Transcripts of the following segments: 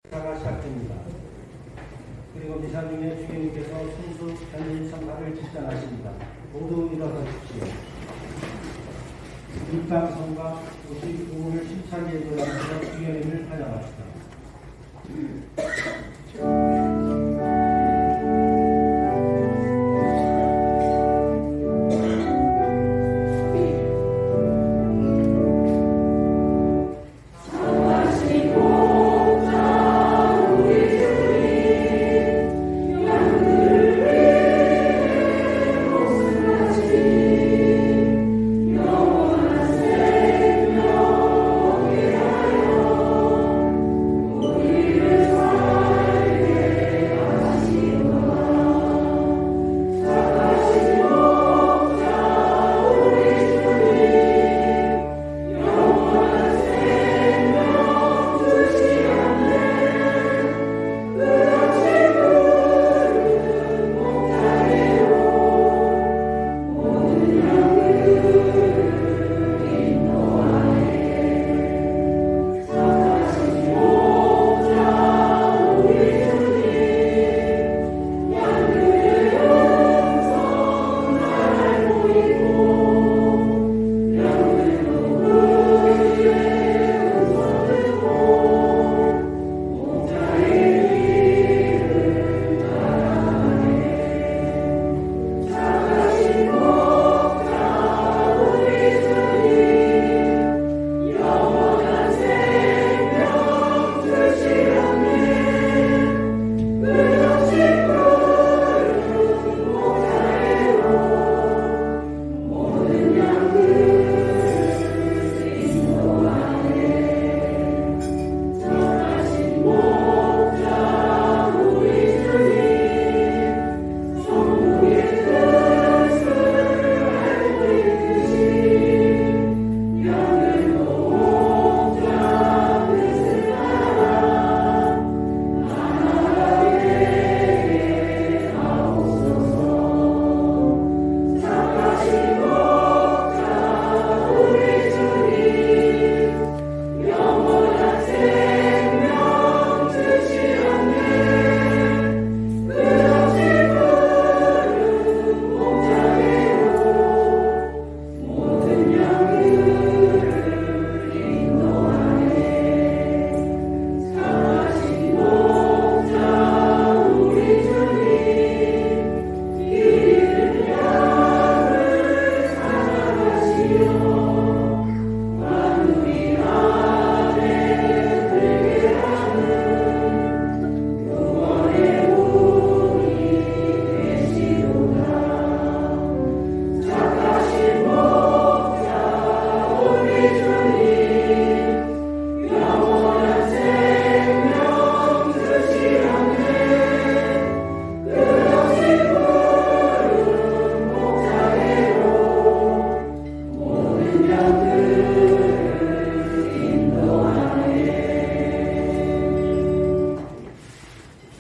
가 시작됩니다. 그리고 미사 중에 주님께서 순수 견진 성가를 집단하십니다. 모두 일어서십시오. 일방성과 도시 부분을 심차게 예도하면서 주님을 환영합시다.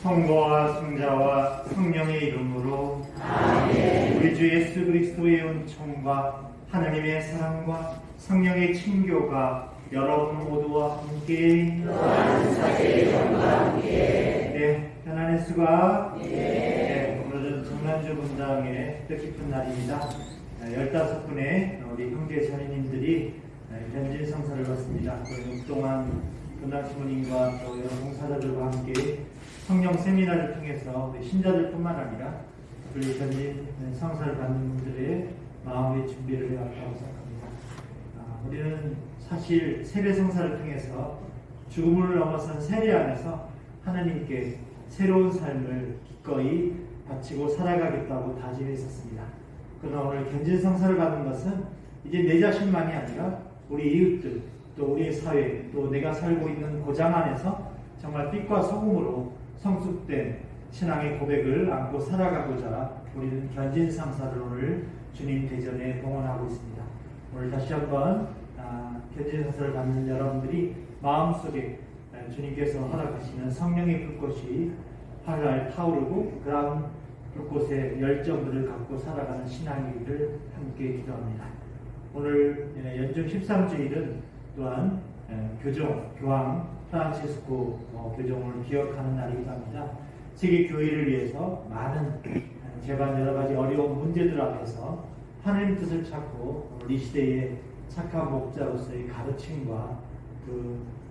성부와 성자와 성령의 이름으로 아멘. 우리 주 예수 그리스도의 은총과 하나님의 사랑과 성령의 친교가 여러분 모두와 함께 또한 사제의 영과 함께 편안의 수가 오늘은 정난주 분당의 뜻깊은 날입니다. 15분의 우리 형제 자매님들이 견진 성사를 받습니다. 그동안 분당신부님과 또 여러 봉사자들과 함께 성령 세미나를 통해서 우리 신자들뿐만 아니라 우리 견진 성사를 받는 분들의 마음의 준비를 해왔다고 생각합니다. 우리는 사실 세례 성사를 통해서 죽음을 넘어선 세례 안에서 하나님께 새로운 삶을 기꺼이 바치고 살아가겠다고 다짐했었습니다. 그러나 오늘 견진 성사를 받는 것은 이제 내 자신만이 아니라 우리 이웃들, 또 우리의 사회, 또 내가 살고 있는 고장 안에서 정말 빛과 소금으로 성숙된 신앙의 고백을 안고 살아가고자 우리는 견진 성사를 오늘 주님 대전에 봉헌하고 있습니다. 오늘 다시 한번 견진 성사를 받는 여러분들이 마음속에 주님께서 허락하시는 성령의 불꽃이 활활 타오르고 그런 불꽃의 열정들을 갖고 살아가는 신앙이기를 함께 기도합니다. 오늘 연중 13주일은 또한 교정, 교황 프란치스코 교정을 기억하는 날이기도 합니다. 세계 교회를 위해서 많은 재반 여러 가지 어려운 문제들 앞에서 하나님 뜻을 찾고 이 시대의 착한 목자로서의 가르침과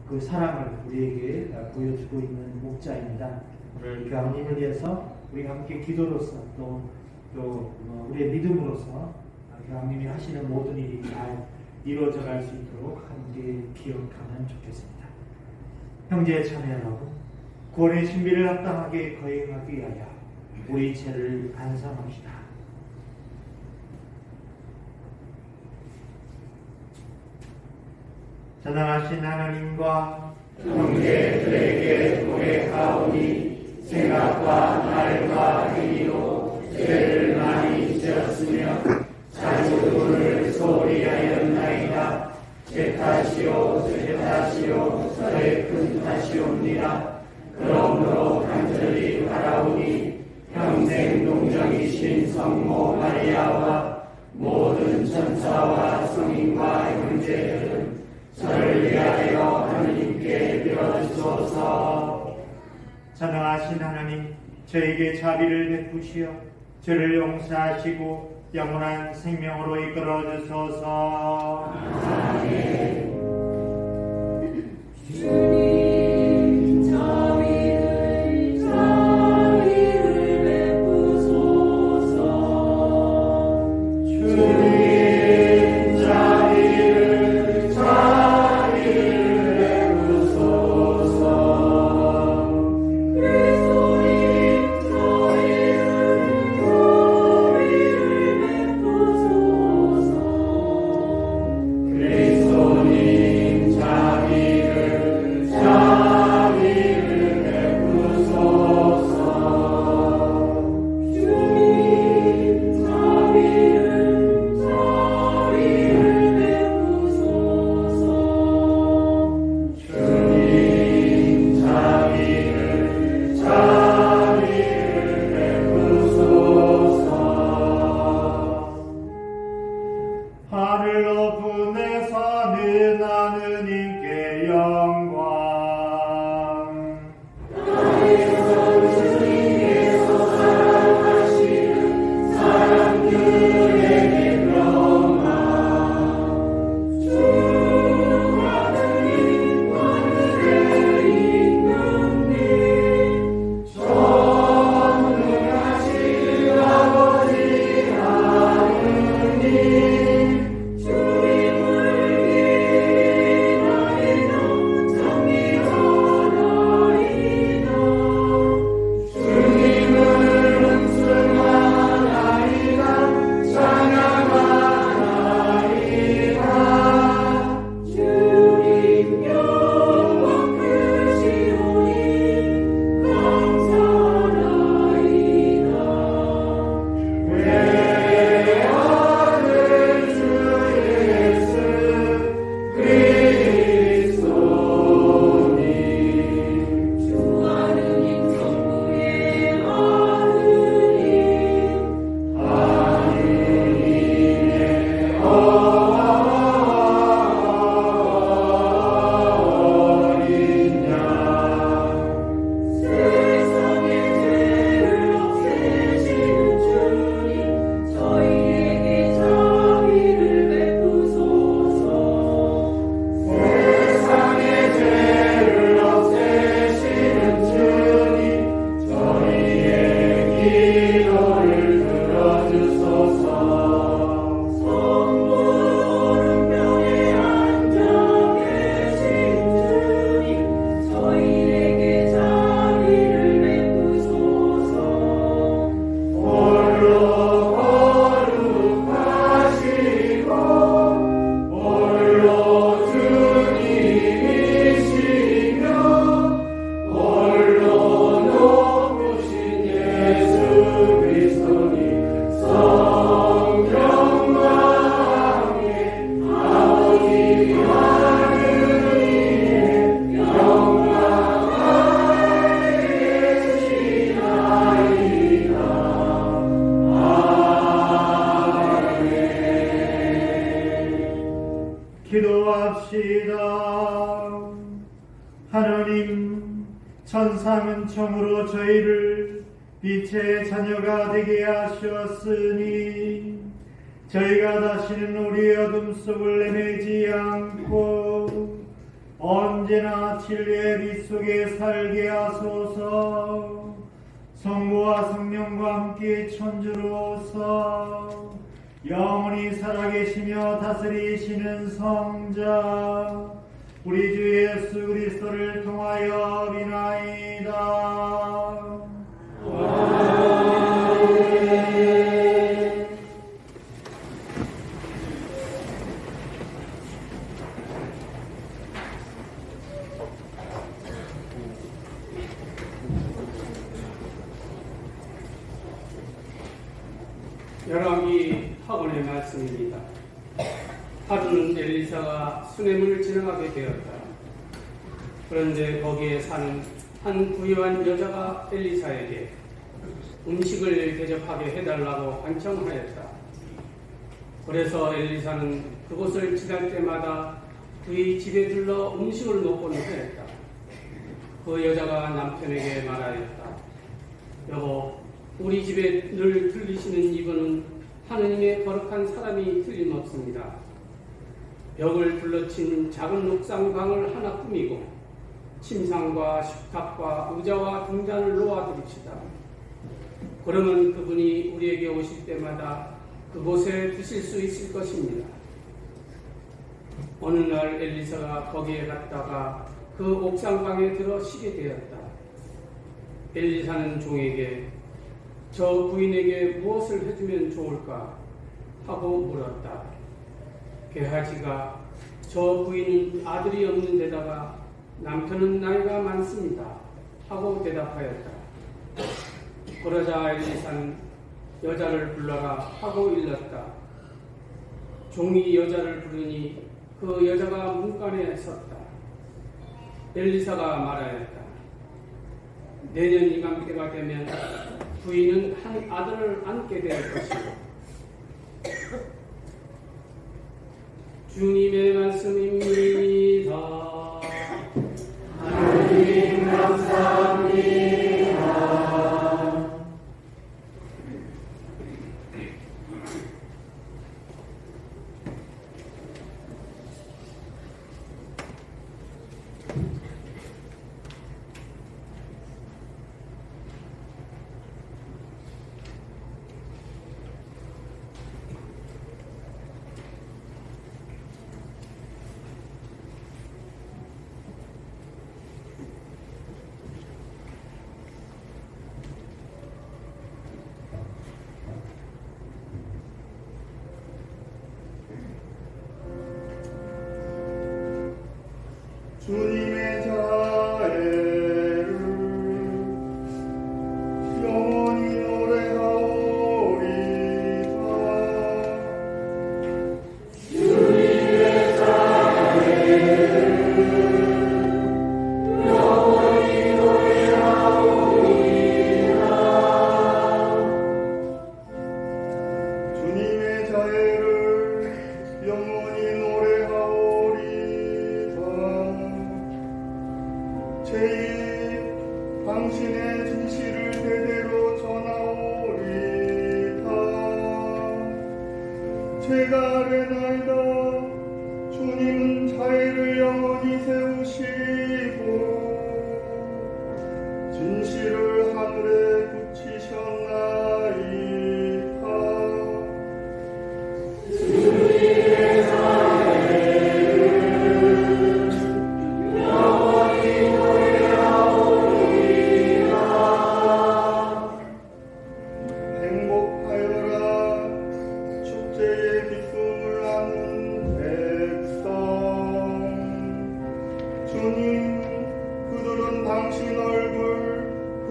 그 사랑을 우리에게 보여주고 있는 목자입니다. 오늘 교황님을 위해서 우리 함께 기도로서 또 우리의 믿음으로서 교황님이 하시는 모든 일이 잘 이루어져 갈 수 있도록 함께 기억하면 좋겠습니다. 형제 자매 여러분, 구원의 신비를 합당하게 거행하기 위하여 우리 죄를 반성합시다. 전능하신 하나님과 형제들에게 고백하오니 생각과 말과 행위로 죄를 많이 지었으며 자주를 소홀히 하였나이다. 제 탓이요 제 탓이요 저의 큰 탓이옵니다. 그러므로 간절히 바라오니 평생 동정이신 성모 마리아와 모든 천사와 성인과 형제들은 저를 위하여 하나님께 빌어주소서. 전능하신 하나님, 저에게 자비를 베푸시어 저를 용서하시고 영원한 생명으로 이끌어 주소서. 아멘. 주님 자비를 베푸소서. 주님 자비를 베푸소서. 그리스도님 자비를 베푸소서. 그리스도님 항상 은총으로 저희를 빛의 자녀가 되게 하셨으니 저희가 다시는 우리의 어둠 속을 헤매지 않고 언제나 진리의 빛 속에 살게 하소서. 성부와 성령과 함께 천주로서 영원히 살아계시며 다스리시는 성자 우리 주 예수 그리스도를 통하여 비나이다. 열왕기 학원의 말씀입니다. 하루는 엘리사가 수넴을 지나가게 되었다. 그런데 거기에 사는 한 부유한 여자가 엘리사에게 음식을 대접하게 해달라고 간청하였다. 그래서 엘리사는 그곳을 지날 때마다 그의 집에 들러 음식을 먹고는 하였다. 그 여자가 남편에게 말하였다. 여보, 우리 집에 늘 들리시는 이분은 하느님의 거룩한 사람이 틀림없습니다. 벽을 둘러친 작은 옥상방을 하나 꾸미고 침상과 식탁과 의자와 등잔을 놓아드립시다. 그러면 그분이 우리에게 오실 때마다 그곳에 두실 수 있을 것입니다. 어느 날 엘리사가 거기에 갔다가 그 옥상방에 들어 쉬게 되었다. 엘리사는 종에게 저 부인에게 무엇을 해주면 좋을까 하고 물었다. 게하지가 저 부인은 아들이 없는 데다가 남편은 나이가 많습니다 하고 대답하였다. 그러자 엘리사는 여자를 불러라 하고 일렀다. 종이 여자를 부르니 그 여자가 문간에 섰다. 엘리사가 말하였다. 내년 이맘때가 되면 부인은 한 아들을 안게 될 것이고. 주님의 말씀입니다. 하나님 감사합니다. 주님의 자애를 영원히 노래하오리다. 주님의 자애를 영원히 노래하오리다. 주님의 자애를 영원히 노래하오리다. 제2 당신의 진실을 대대로 전하오리다. 제가 아뢰나이다. 주님은 자애를 영원히 세우시고 진실을 하늘에 붙이셨나이다. 주님의 자애를 영원히 노래하오리다. 행복하여라. 축제의 기쁨을 아는 백성. 주님, 그들은 당신 얼굴 그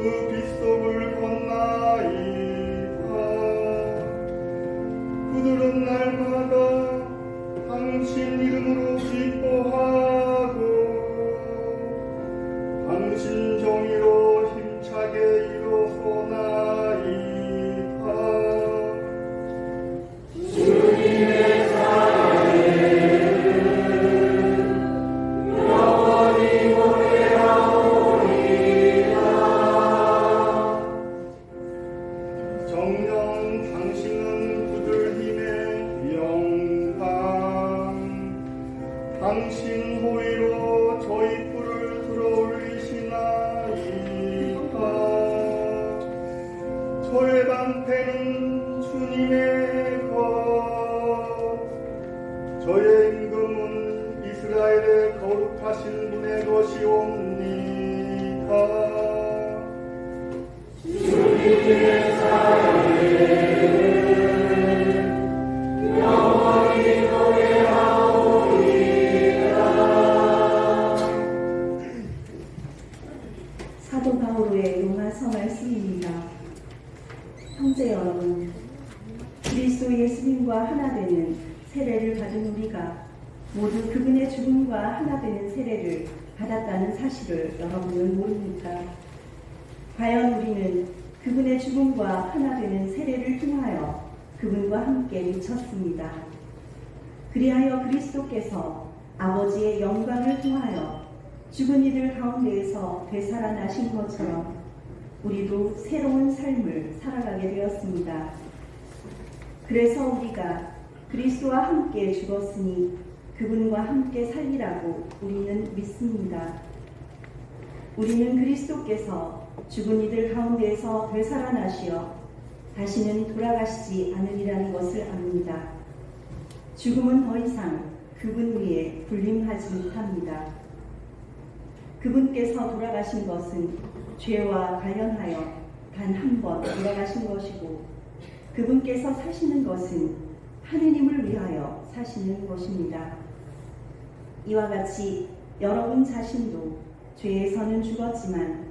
그리스도의 방패는 주님의 것, 저의 임금은 이스라엘의 거룩하신 분의 것이옵니다. 주님의 사랑을 영원히 노래하오리이다. 사도 바오로의 로마서 말씀입니다. 형제 여러분, 그리스도 예수님과 하나 되는 세례를 받은 우리가 모두 그분의 죽음과 하나 되는 세례를 받았다는 사실을 여러분은 모릅니까? 과연 우리는 그분의 죽음과 하나 되는 세례를 통하여 그분과 함께 미쳤습니다. 그리하여 그리스도께서 아버지의 영광을 통하여 죽은 이들 가운데에서 되살아나신 것처럼 우리도 새로운 삶을 살아가게 되었습니다. 그래서 우리가 그리스도와 함께 죽었으니 그분과 함께 살리라고 우리는 믿습니다. 우리는 그리스도께서 죽은 이들 가운데에서 되살아나시어 다시는 돌아가시지 않으리라는 것을 압니다. 죽음은 더 이상 그분 위에 군림하지 못합니다. 그분께서 돌아가신 것은 죄와 관련하여 단 한 번 돌아가신 것이고, 그분께서 사시는 것은 하느님을 위하여 사시는 것입니다. 이와 같이 여러분 자신도 죄에서는 죽었지만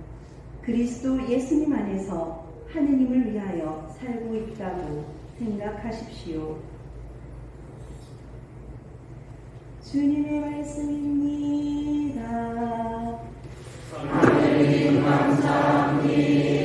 그리스도 예수님 안에서 하느님을 위하여 살고 있다고 생각하십시오. 주님의 말씀입니다. 하느님 감사합니다.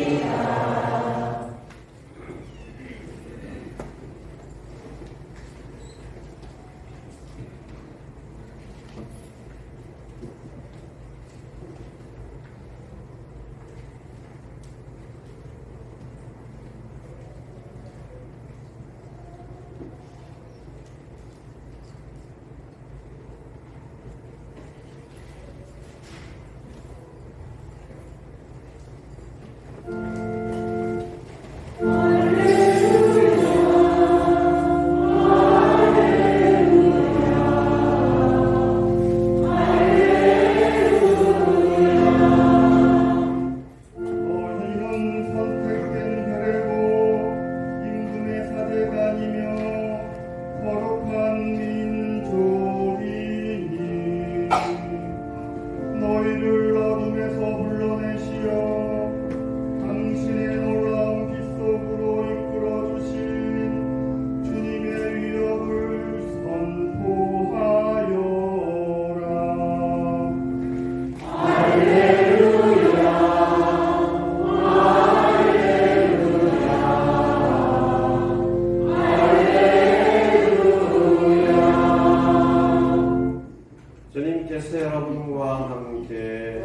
주님께서 여러분과 함께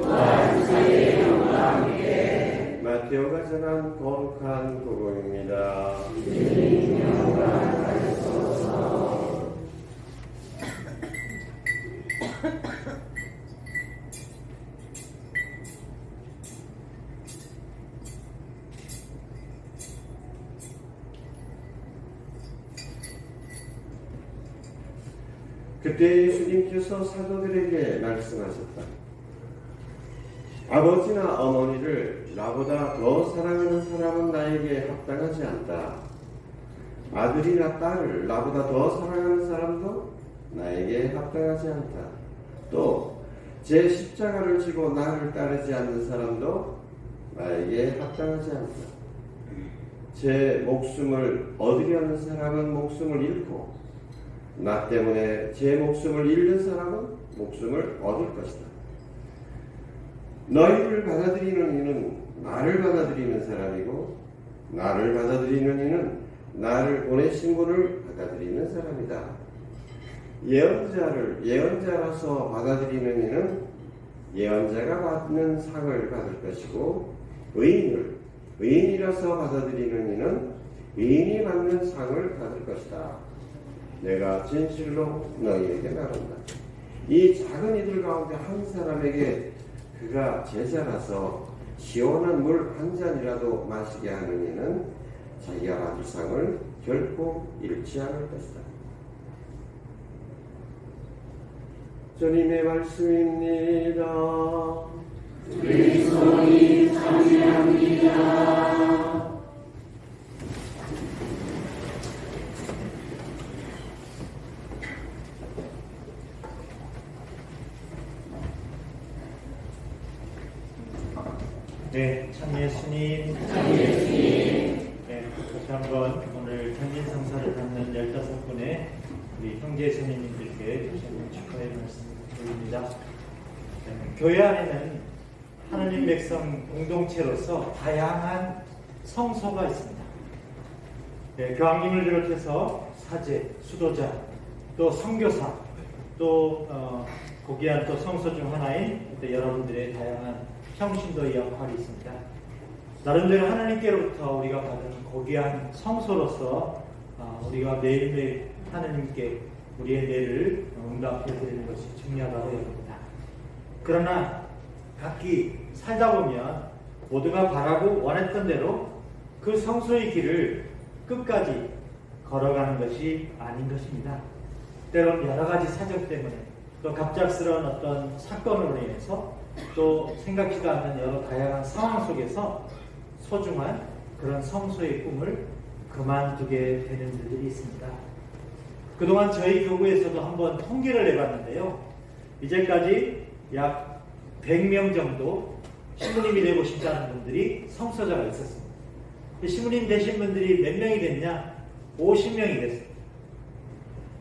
마테오가 전한 거룩한 복음입니다. 그때 예수님께서 사도들에게 말씀하셨다. 아버지나 어머니를 나보다 더 사랑하는 사람은 나에게 합당하지 않다. 아들이나 딸을 나보다 더 사랑하는 사람도 나에게 합당하지 않다. 또 제 십자가를 지고 나를 따르지 않는 사람도 나에게 합당하지 않다. 제 목숨을 얻으려는 사람은 목숨을 잃고 나 때문에 제 목숨을 잃는 사람은 목숨을 얻을 것이다. 너희를 받아들이는 이는 나를 받아들이는 사람이고 나를 받아들이는 이는 나를 보내신 분을 받아들이는 사람이다. 예언자를 예언자라서 받아들이는 이는 예언자가 받는 상을 받을 것이고 의인을 의인이라서 받아들이는 이는 의인이 받는 상을 받을 것이다. 내가 진실로 너희에게 말한다. 이 작은 이들 가운데 한 사람에게 그가 제자라서 시원한 물 한 잔이라도 마시게 하는 이는 자기가 받을 상을 결코 잃지 않을 것이다. 주님의 말씀입니다. 그리스도님 찬양합니다. 네, 참 예수님. 네, 다시 한번 오늘 현진성사를 받는 15분의 우리 형제 선생님들께 다시 한번 축하의 말씀을 드립니다. 네, 교회 안에는 하느님 백성 공동체로서 다양한 성소가 있습니다. 네, 교황님을 비롯해서 사제, 수도자, 또 선교사, 또 고귀한 또 성소 중 하나인 여러분들의 다양한 평신도의 역할이 있습니다. 나름대로 하나님께로부터 우리가 받은 고귀한 성소로서 우리가 매일매일 하나님께 우리의 뇌를 응답해 드리는 것이 중요하다고 여깁니다. 그러나 각기 살다 보면 모두가 바라고 원했던 대로 그 성소의 길을 끝까지 걸어가는 것이 아닌 것입니다. 때론 여러 가지 사정 때문에 또 갑작스러운 어떤 사건으로 인해서 또 생각지도 않는 여러 다양한 상황 속에서 소중한 그런 성소의 꿈을 그만두게 되는 일들이 있습니다. 그동안 저희 교구에서도 한번 통계를 내봤는데요. 이제까지 약 100명 정도 신부님이 되고 싶다는 분들이 성소자가 있었습니다. 신부님 되신 분들이 몇 명이 됐냐? 50명이 됐습니다.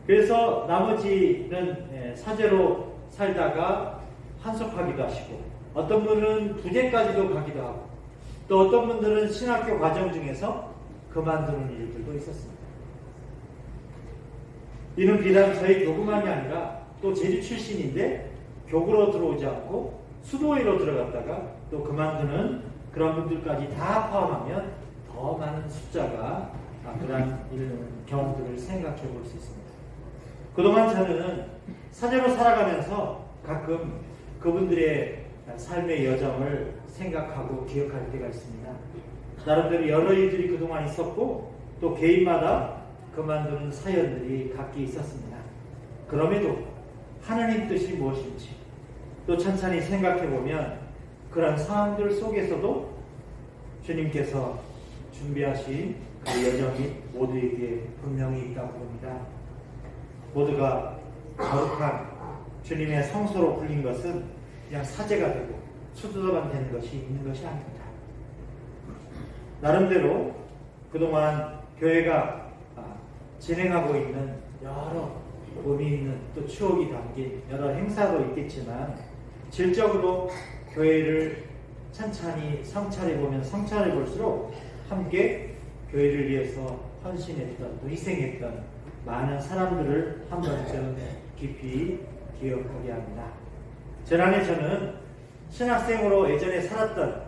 그래서 나머지는 사제로 살다가 한석하기도 하시고, 어떤 분은 부대까지도 가기도 하고, 또 어떤 분들은 신학교 과정 중에서 그만두는 일들도 있었습니다. 이는 비단 저희 교구만이 아니라 또 제주 출신인데 교구로 들어오지 않고 수도회로 들어갔다가 또 그만두는 그런 분들까지 다 포함하면 더 많은 숫자가 그런 경우들을 생각해 볼 수 있습니다. 그동안 저는 사제로 살아가면서 가끔 그분들의 삶의 여정을 생각하고 기억할 때가 있습니다. 나름대로 여러 일들이 그동안 있었고 또 개인마다 그만두는 사연들이 각기 있었습니다. 그럼에도 하나님 뜻이 무엇인지 또 천천히 생각해보면 그런 상황들 속에서도 주님께서 준비하신 그 여정이 모두에게 분명히 있다고 봅니다. 모두가 거룩한 주님의 성소로 불린 것은 그냥 사제가 되고 수도자만 되는 것이 있는 것이 아닙니다. 나름대로 그동안 교회가 진행하고 있는 여러 의미 있는 또 추억이 담긴 여러 행사도 있겠지만 질적으로 교회를 천천히 성찰해보면 성찰해 볼수록 함께 교회를 위해서 헌신했던 또 희생했던 많은 사람들을 한 번쯤 깊이 기억하게 합니다. 지난해 저는 신학생으로 예전에 살았던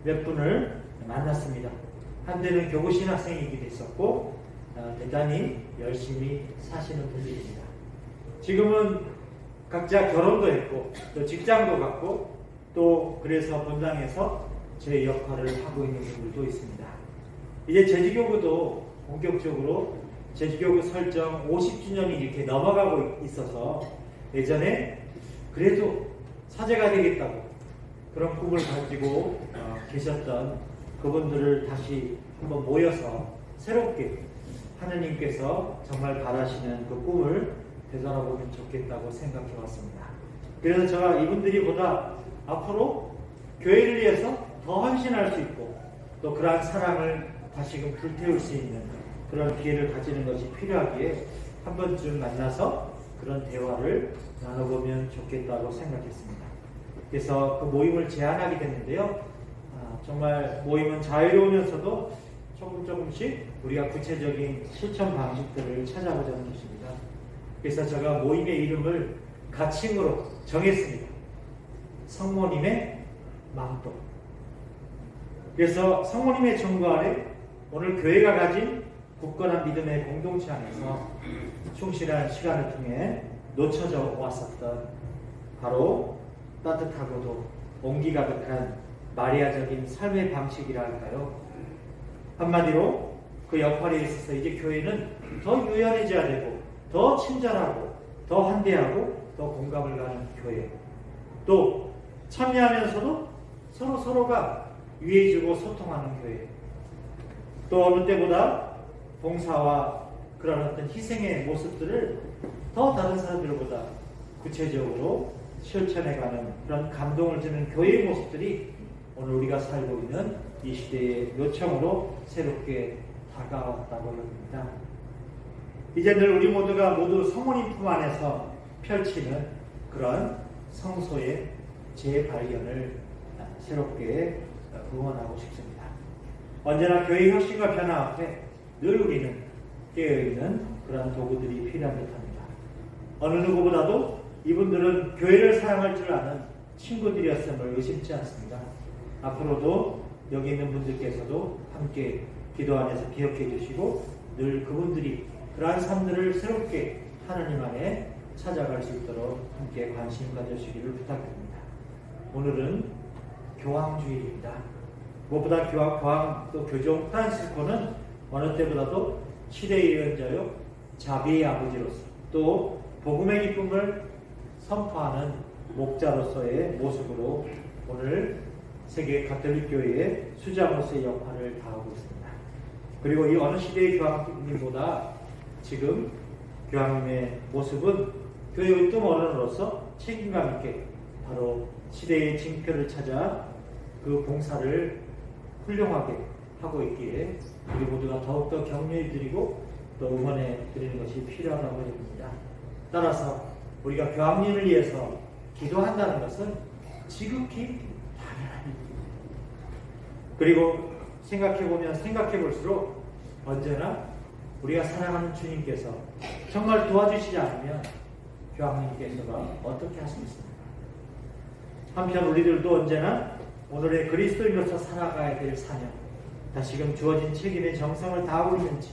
몇 분을 만났습니다. 한때는 교구 신학생이기도 했었고 대단히 열심히 사시는 분들입니다. 지금은 각자 결혼도 했고 또 직장도 갖고 또 그래서 본당에서 제 역할을 하고 있는 분들도 있습니다. 이제 제주교구도 본격적으로 제주교구 설정 50주년이 이렇게 넘어가고 있어서 예전에 그래도 사제가 되겠다고 그런 꿈을 가지고 계셨던 그분들을 다시 한번 모여서 새롭게 하느님께서 정말 바라시는 그 꿈을 되돌아보면 좋겠다고 생각해 왔습니다. 그래서 제가 이분들이 보다 앞으로 교회를 위해서 더 헌신할 수 있고 또 그러한 사랑을 다시금 불태울 수 있는 그런 기회를 가지는 것이 필요하기에 한 번쯤 만나서 그런 대화를 나눠보면 좋겠다고 생각했습니다. 그래서 그 모임을 제안하게 됐는데요. 정말 모임은 자유로우면서도 조금씩 우리가 구체적인 실천 방식들을 찾아보자는 것입니다. 그래서 제가 모임의 이름을 가칭으로 정했습니다. 성모님의 망도. 그래서 성모님의 정부 아래 오늘 교회가 가진 굳건한 믿음의 공동체 안에서 충실한 시간을 통해 놓쳐져 왔었던 바로 따뜻하고도 온기 가득한 마리아적인 삶의 방식이라 할까요? 한마디로 그 역할에 있어서 이제 교회는 더 유연해져야 되고 더 친절하고 더 환대하고 더 공감을 가는 교회, 또 참여하면서도 서로가 위해주고 소통하는 교회, 또 어느 때보다 봉사와 그런 어떤 희생의 모습들을 더 다른 사람들보다 구체적으로 실천해가는 그런 감동을 주는 교회의 모습들이 오늘 우리가 살고 있는 이 시대의 요청으로 새롭게 다가왔다고 합니다. 이제 늘 우리 모두가 모두 성모님 품 안에서 펼치는 그런 성소의 재발견을 새롭게 응원하고 싶습니다. 언제나 교회 혁신과 변화 앞에 늘 우리는 깨어있는 그런 도구들이 필요한 듯합니다. 어느 누구보다도 이분들은 교회를 사랑할 줄 아는 친구들이었음을 의심치 않습니다. 앞으로도 여기 있는 분들께서도 함께 기도 안에서 기억해 주시고 늘 그분들이 그러한 삶들을 새롭게 하나님 안에 찾아갈 수 있도록 함께 관심 가져주시기를 부탁드립니다. 오늘은 교황주일입니다. 무엇보다 교황 또 교종 프란시스코는 어느 때보다도 시대의 예언자요 자비의 아버지로서 또 복음의 기쁨을 선포하는 목자로서의 모습으로 오늘 세계 가톨릭 교회의 수장으로서의 역할을 다하고 있습니다. 그리고 이 어느 시대의 교황님보다 지금 교황님의 모습은 교회 으뜸 어른으로서 책임감 있게 바로 시대의 징표를 찾아 그 봉사를 훌륭하게 하고 있기에 우리 모두가 더욱더 격려해 드리고 또 응원해 드리는 것이 필요하다고 봅니다. 따라서 우리가 교황님을 위해서 기도한다는 것은 지극히 당연한 일입니다. 그리고 생각해 볼수록 언제나 우리가 사랑하는 주님께서 정말 도와주시지 않으면 교황님께서가 어떻게 할 수 있습니까? 한편 우리들도 언제나 오늘의 그리스도인으로서 살아가야 될 사명, 다시금 주어진 책임의 정성을 다하고 있는지,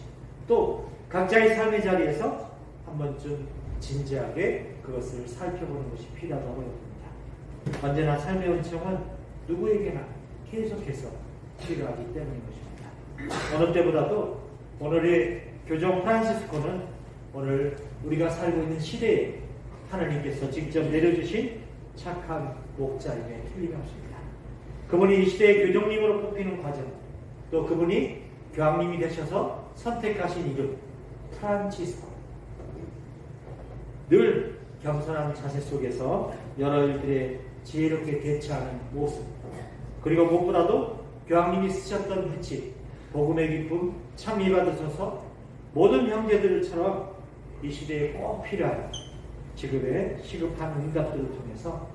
또 각자의 삶의 자리에서 한 번쯤 진지하게 그것을 살펴보는 것이 필요하다고 봅니다. 언제나 삶의 은총은 누구에게나 계속해서 필요하기 때문인 것입니다. 어느 때보다도 오늘의 교종 프란시스코는 오늘 우리가 살고 있는 시대에 하나님께서 직접 내려주신 착한 목자임에 틀림이 없습니다. 그분이 이 시대의 교종님으로 뽑히는 과정, 또 그분이 교황님이 되셔서 선택하신 이름 프란치스코, 늘 겸손한 자세 속에서 여러 일들에 지혜롭게 대처하는 모습, 그리고 무엇보다도 교황님이 쓰셨던 흠집 복음의 기쁨 참여 받으셔서 모든 형제들처럼 이 시대에 꼭 필요한 지금의 시급한 응답들을 통해서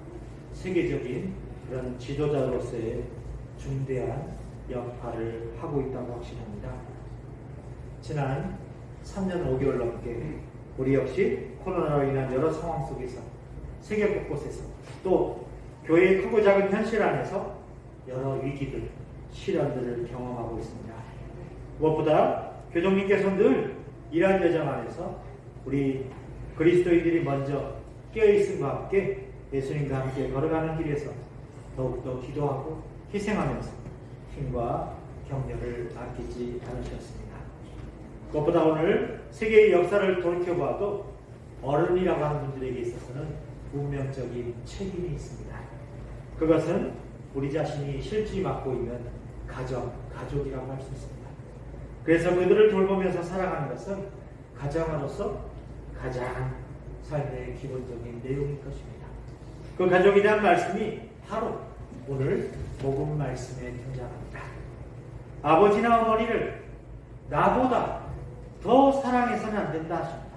세계적인 그런 지도자로서의 중대한 역할을 하고 있다고 확신합니다. 지난 3년 5개월 넘게 우리 역시 코로나로 인한 여러 상황 속에서 세계 곳곳에서 또 교회의 크고 작은 현실 안에서 여러 위기들, 시련들을 경험하고 있습니다. 무엇보다 교종님께서 늘 이러한 여정 안에서 우리 그리스도인들이 먼저 깨어있음과 함께 예수님과 함께 걸어가는 길에서 더욱더 기도하고 희생하면서 힘과 격려를 아끼지 않으셨습니다. 무엇보다 오늘 세계의 역사를 돌이켜봐도 어른이라고 하는 분들에게 있어서는 운명적인 책임이 있습니다. 그것은 우리 자신이 실질이 맡고 있는 가족이라고 할 수 있습니다. 그래서 그들을 돌보면서 살아가는 것은 가정으로서 가장 삶의 기본적인 내용일 것입니다. 그 가족에 대한 말씀이 바로 오늘 복음 말씀에 등장합니다. 아버지나 어머니를 나보다 더 사랑해서는 안 된다 하십니다.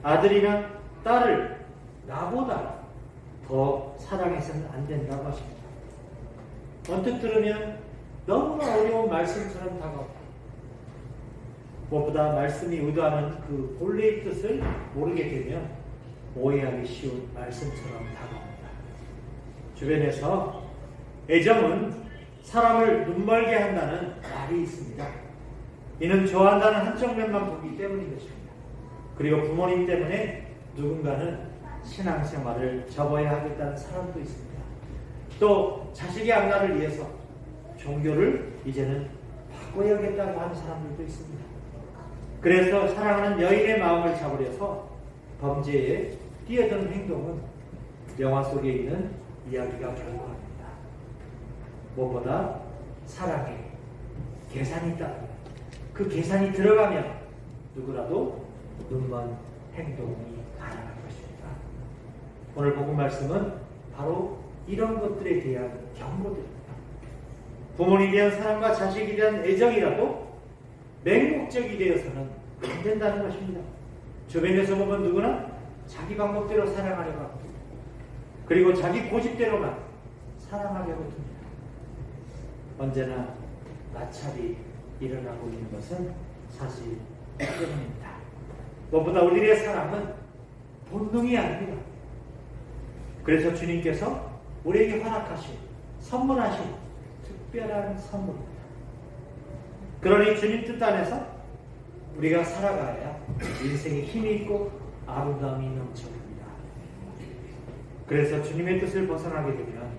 아들이나 딸을 나보다 더 사랑해서는 안 된다고 하십니다. 언뜻 들으면 너무나 어려운 말씀처럼 다가옵니다. 무엇보다 말씀이 의도하는 그 본래의 뜻을 모르게 되면 오해하기 쉬운 말씀처럼 다가옵니다. 주변에서 애정은 사람을 눈멀게 한다는 말이 있습니다. 이는 좋아한다는 한쪽 면만 보기 때문인 것입니다. 그리고 부모님 때문에 누군가는 신앙생활을 접어야 하겠다는 사람도 있습니다. 또 자식의 앞날을 위해서 종교를 이제는 바꿔야겠다고 하는 사람들도 있습니다. 그래서 사랑하는 여인의 마음을 잡으려서 범죄에 뛰어드는 행동은 영화 속에 있는 이야기가 결과합니다. 무엇보다 사랑에 계산이 있다. 그 계산이 들어가면 누구라도 눈먼 행동이 가능한 것입니다. 오늘 복음 말씀은 바로 이런 것들에 대한 경고들입니다. 부모님에 대한 사랑과 자식에 대한 애정이라도 맹목적이 되어서는 안 된다는 것입니다. 주변에서 보면 누구나 자기 방법대로 사랑하려고 합니다. 그리고 자기 고집대로만 사랑하려고 듭니다. 언제나 마찰이 일어나고 있는 것은 사실 때문입니다. 무엇보다 우리의 사랑은 본능이 아닙니다. 그래서 주님께서 우리에게 허락하신, 선물하신 특별한 선물입니다. 그러니 주님 뜻 안에서 우리가 살아가야 인생에 힘이 있고 아름다움이 넘쳐납니다. 그래서 주님의 뜻을 벗어나게 되면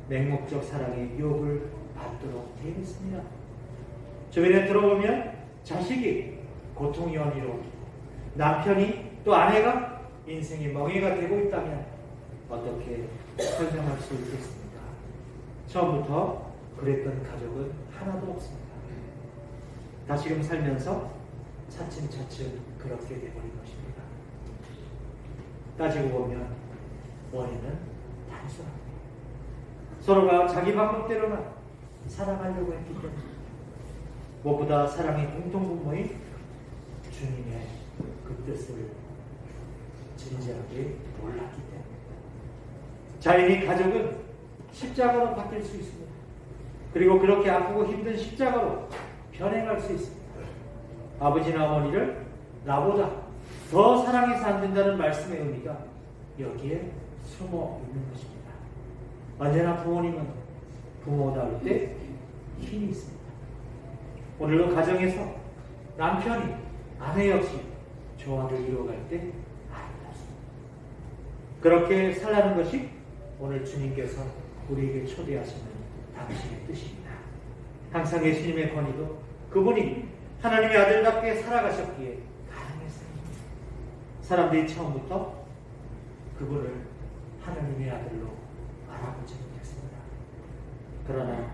맹목적 사랑의 유혹을 받도록 되어 있습니다. 주변에 들어보면 자식이 고통의 원인으로, 남편이 또 아내가 인생의 멍해가 되고 있다면 어떻게 설명할 수 있겠습니까? 처음부터 그랬던 가족은 하나도 없습니다. 다시금 살면서 차츰차츰 그렇게 되어버린 것입니다. 따지고 보면 원인은 단순합니다. 서로가 자기 방법대로만 사랑하려고 했기 때문입니다. 무엇보다 사랑의 공통분모인 주님의 그 뜻을 진지하게 몰랐기 때문입니다. 자연히 가족은 십자가로 바뀔 수 있습니다. 그리고 그렇게 아프고 힘든 십자가로 변해갈 수 있습니다. 아버지나 어머니를 나보다 더 사랑해서 안 된다는 말씀의 의미가 여기에 숨어 있는 것입니다. 언제나 부모님은 부모다울 때 힘이 있습니다. 오늘도 가정에서 남편이 아내 역시 조화를 이루어갈 때 아름답습니다. 그렇게 살라는 것이 오늘 주님께서 우리에게 초대하시는 당신의 뜻입니다. 항상 예수님의 권위도 그분이 하나님의 아들답게 살아가셨기에 가능했습니다. 사람들이 처음부터 그분을 하나님의 아들로 알아보지 못했습니다. 그러나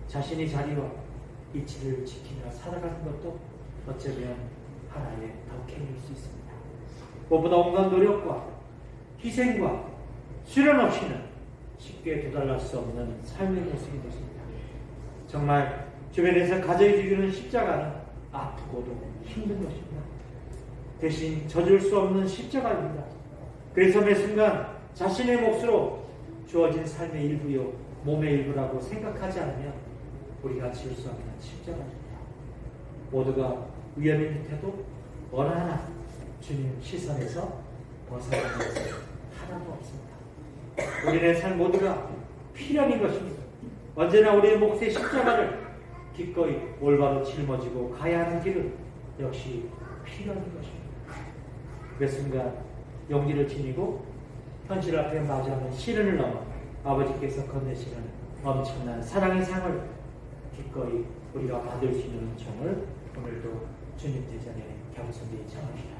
자신이 자리와 이치를 지키며 살아가는 것도 어쩌면 하나의 덕행일 수 있습니다. 무엇보다 온갖 노력과 희생과 수련 없이는 쉽게 도달할 수 없는 삶의 모습이 됐습니다. 정말 주변에서 가져이 죽이는 십자가는 아프고도 힘든 것입니다. 대신 져줄 수 없는 십자가입니다. 그래서 매 순간 자신의 몫으로 주어진 삶의 일부요 몸의 일부라고 생각하지 않으면 우리가 지을 수 없는 십자가입니다. 모두가 위험이 듯해도 어느 하나 주님 시선에서 벗어나는 것은 하나도 없습니다. 우리의 삶 모두가 필연인 것입니다. 언제나 우리의 몫의 십자가를 기꺼이 올바로 짊어지고 가야 하는 길은 역시 필연인 것입니다. 그 순간 용기를 지니고 현실 앞에 마주하는 시련을 넘어 아버지께서 건네시는 엄청난 사랑의 상을 기꺼이 우리가 받을 수 있는 은총을 오늘도 주님 대전에 겸손히 청합시다.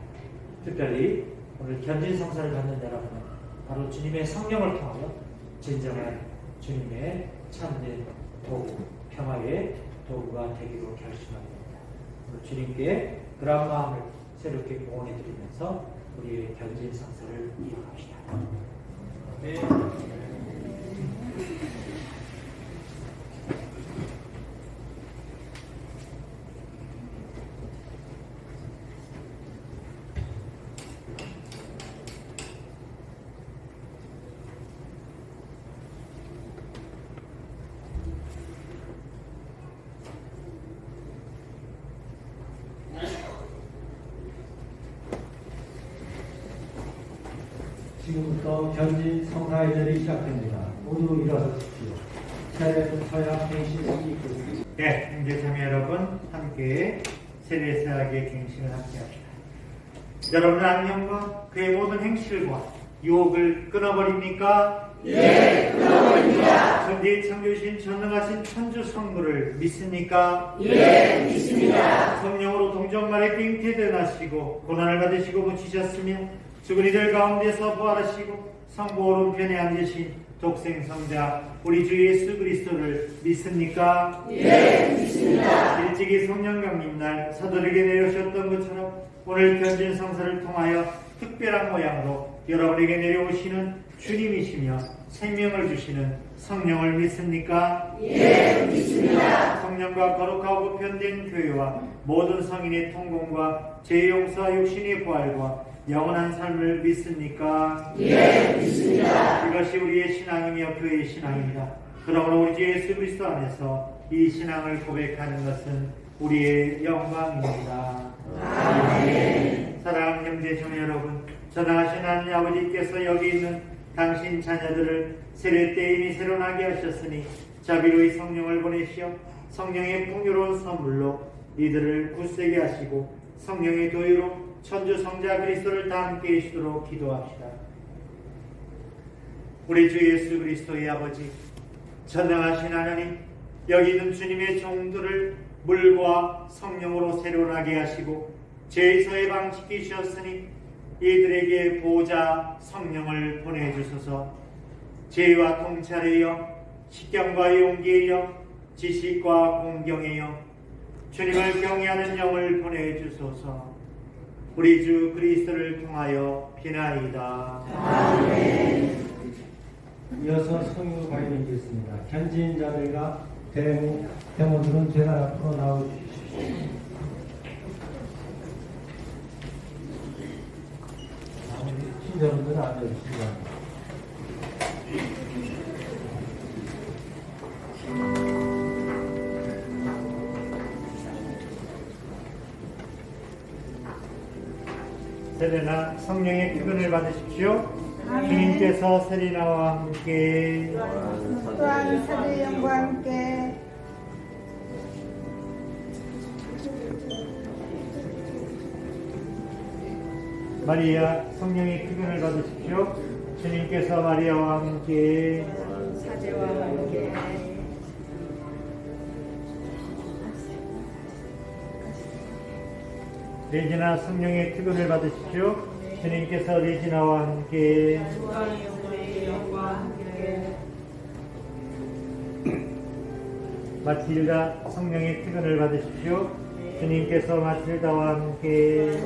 특별히 오늘 견진성사를 받는 여러분은 바로 주님의 성령을 통하여 진정한 주님의 참된 도구, 평화의 도구가 되기로 결심합니다. 주님께 그런 마음을 새롭게 공헌해 드리면서 우리의 견진성사를 이어갑시다. 네. 지금부터 견진 성사회절이 시작됩니다. 모두 일어서십시오. 세례부터야 갱신이 있겠습니다. 네, 형제자매 여러분 함께 세례사학의 갱신을 함께 합시다. 여러분은 안녕과 그의 모든 행실과 유혹을 끊어버립니까? 예, 끊어버립니다. 천지의 창조신 전능하신 천주 성부를 믿습니까? 예, 믿습니다. 성령으로 동정말에 잉태되나시고 고난을 받으시고 묻히셨으며 죽은 이들 가운데서 부활하시고 성부 오른편에 앉으신 독생성자 우리 주 예수 그리스도를 믿습니까? 예, 믿습니다. 일찍이 성령 강림날 사도에게 내려오셨던 것처럼 오늘 견진 성사를 통하여 특별한 모양으로 여러분에게 내려오시는 주님이시며 생명을 주시는 성령을 믿습니까? 예, 믿습니다. 성령과 거룩하고 변된 교회와 모든 성인의 통공과 죄의 용서와 육신의 부활과 영원한 삶을 믿습니까? 예, 믿습니다. 이것이 우리의 신앙이며 교회의 신앙입니다. 그러므로 우리 주 예수 그리스도 안에서 이 신앙을 고백하는 것은 우리의 영광입니다. 아멘. 사랑하는 형제 자매 여러분, 전능하신 하나님 아버지께서 여기 있는 당신 자녀들을 세례 때 이미 새로 나게 하셨으니 자비로이 성령을 보내시어 성령의 풍요로운 선물로 이들을 굳세게 하시고 성령의 도유로 천주 성자 그리스도를 다 함께 계시도록 기도합시다. 우리 주 예수 그리스도의 아버지, 전능하신 하나님, 여기 있는 주님의 종들을 물과 성령으로 새로 나게 하시고 죄에서 해방시키셨으니 이들에게 보호자 성령을 보내주소서. 죄와 통찰의 영, 식견과 용기의 영, 지식과 공경의 영, 주님을 경외하는 영을 보내주소서. 우리 주 그리스도를 통하여 비나이다. 아멘. 이어서 성유 발언이겠습니다. 현지인 자들과 대모들은 제가 앞으로 나오주십시오. 친절분들 앉아주시기 세례나 성령의 특은을 받으십시오. 주님께서 세리나와 함께 또한 사도의 영과 함께 마리아 성령의 특은을 받으십시오. 주님께서 마리아와 함께 사제와 함께 레지나 성령의 특은을 받으십시오. 주님께서 레지나와 함께 또한 영과 함께 마틸다 성령의 특은을 받으십시오. 주님께서 마틸다와 함께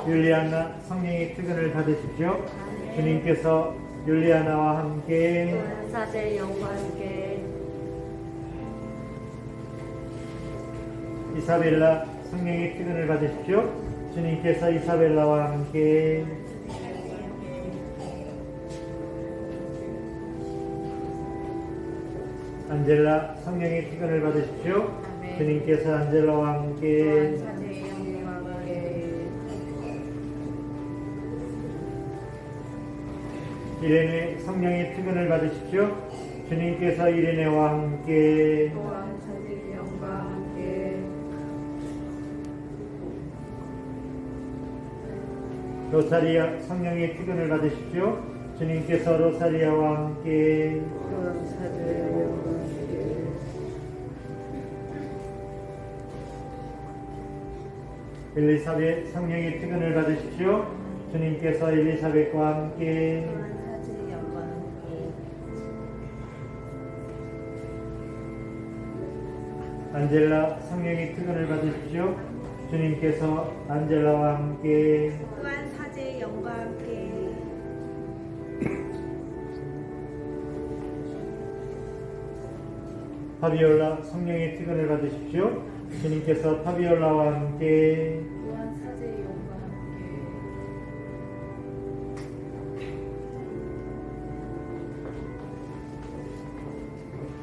율리아나 성령의 특은을 받으십시오. 주님께서 율리아나와 함께 사제의 영과 함께 이사벨라 성령의 특은을 받으십시오. 주님께서 이사벨라와 함께 안젤라 성령의 특은을 받으십시오. 주님께서 안젤라와 함께 사제의 영과 함께 이레네 성령의 특은을 받으십시오. 주님께서 이레네와 함께 또한 사제의 영과 함께 로사리아 성령의 특은을 받으십시오. 주님께서 로사리아와 함께 또한 사제의 영과 함께 엘리사벳 성령의 특은을 받으십시오. 주님께서 엘리사벳과 함께 또한 사제의 영과 함께 안젤라 성령의 특은을 받으십시오. 주님께서 안젤라와 함께 또한 사제의 영과 함께 파비올라 성령의 특은을 받으십시오. 주님께서 파비올라와 함께 또한 사제의 영과 함께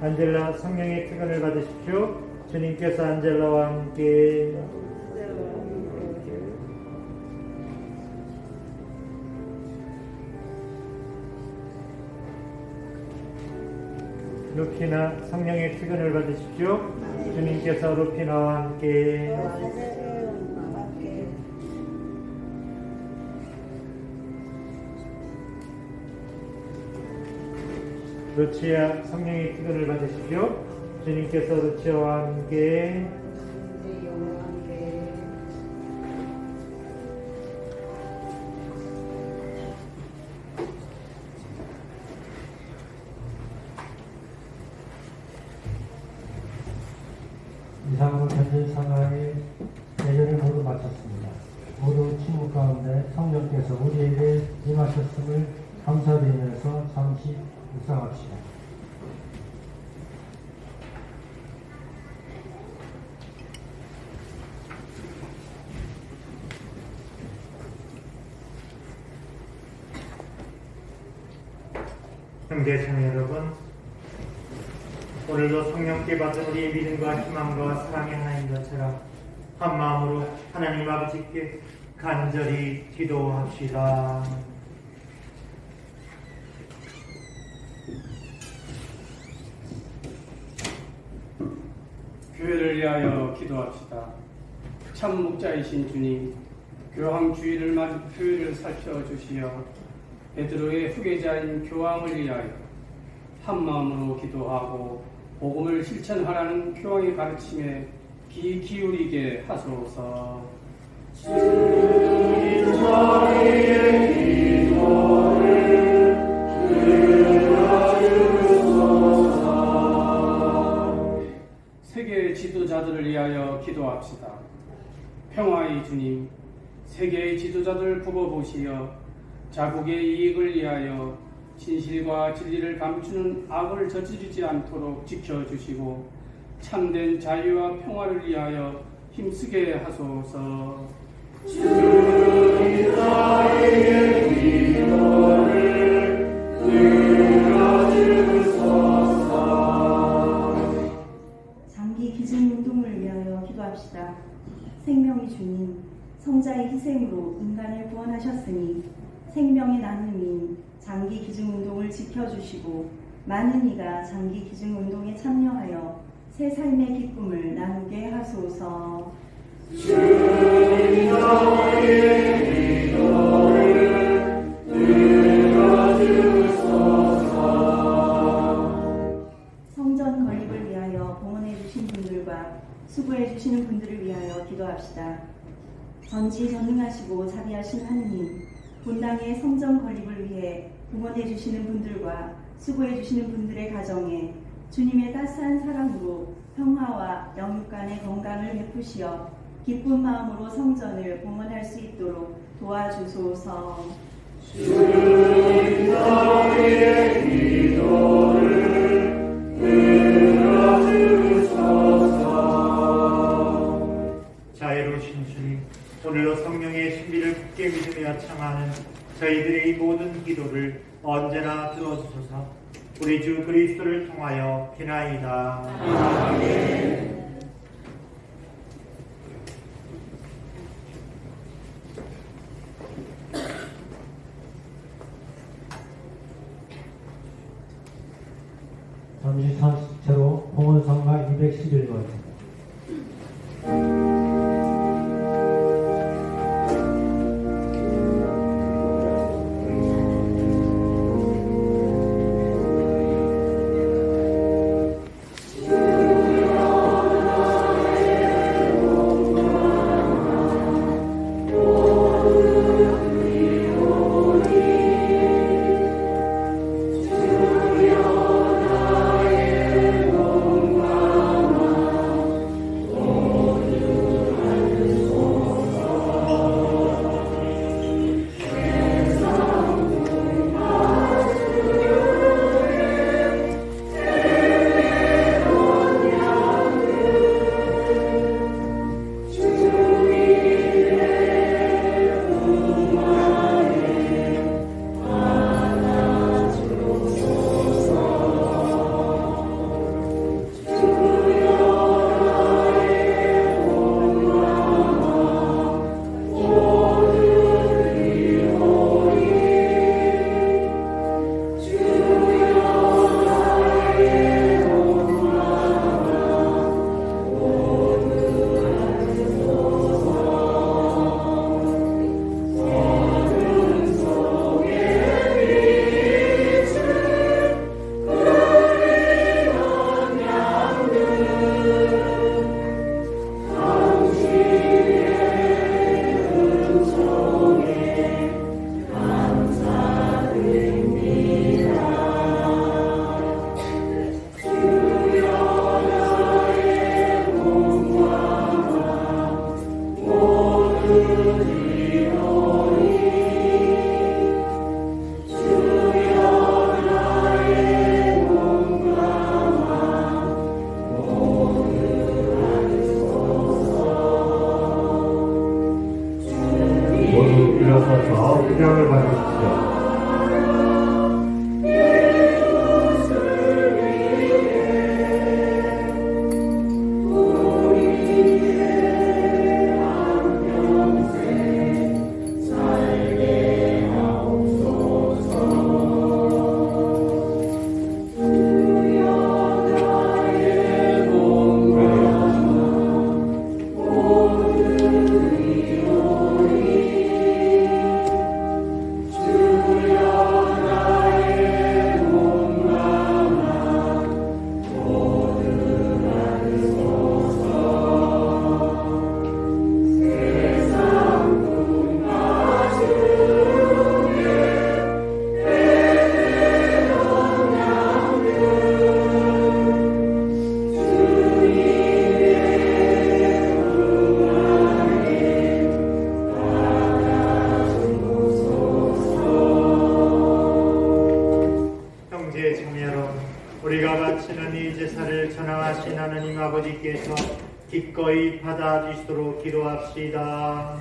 안젤라 성령의 특은을 받으십시오. 주님께서 안젤라와 함께 루피나 성령의 특은을 받으십시오. 주님께서 루피나와 함께 사제의 영과 함께 루치아 성령의 기도를 받으십시오. 주님께서 루치아와 함께 이상으로 현재 상하의 예배를 모두 마쳤습니다. 모두 침묵 가운데 성령께서 우리에게 임하셨음을 감사드리면서 잠시 묵상합시다. 형제자매 여러분, 오늘도 성령께 받은 우리의 믿음과 희망과 사랑의 하나님 것처럼 한 마음으로 하나님 아버지께 간절히 기도합시다. 교회를 위하여 기도합시다. 참 목자이신 주님, 교황 주의를 맞은 교회를 살펴주시어 베드로의 후계자인 교황을 위하여 한 마음으로 기도하고 복음을 실천하라는 교황의 가르침에 귀 기울이게 하소서. 세계 지도자들을 위하여 기도합시다. 평화의 주님, 세계의 지도자들 굽어보시어 자국의 이익을 위하여 진실과 진리를 감추는 악을 저지르지 않도록 지켜주시고 참된 자유와 평화를 위하여 힘쓰게 하소서. 장기 기증 운동을 위하여 기도합시다. 생명의 주님, 성자의 희생으로 인간을 구원하셨으니 생명의 나눔인 장기 기증 운동을 지켜주시고 많은 이가 장기 기증 운동에 참여하여 새 삶의 기쁨을 나누게 하소서. 성전 건립을 위하여 봉헌해 주신 분들과 수고해 주시는 분들을 위하여 기도합시다. 전지전능하시고 자비하신 하느님, 본당의 성전 건립을 위해 봉헌해 주시는 분들과 수고해 주시는 분들의 가정에 주님의 따스한 사랑으로 평화와 영육 간의 건강을 베푸시어 기쁜 마음으로 성전을 봉헌할 수 있도록 도와주소서. 자애로우신 주님, 오늘도 성령의 신비를 굳게 믿으며 청하는 저희들의 이 모든 기도를 언제나 들어주소서. 우리 주 그리스도를 통하여 기나이다. 아멘. 잠시 산식체로 봉헌성가 211번 예배에 참여로 우리가 바치는 이 제사를 전하신 하나님 아버지께서 기꺼이 받아주시도록 기도합시다.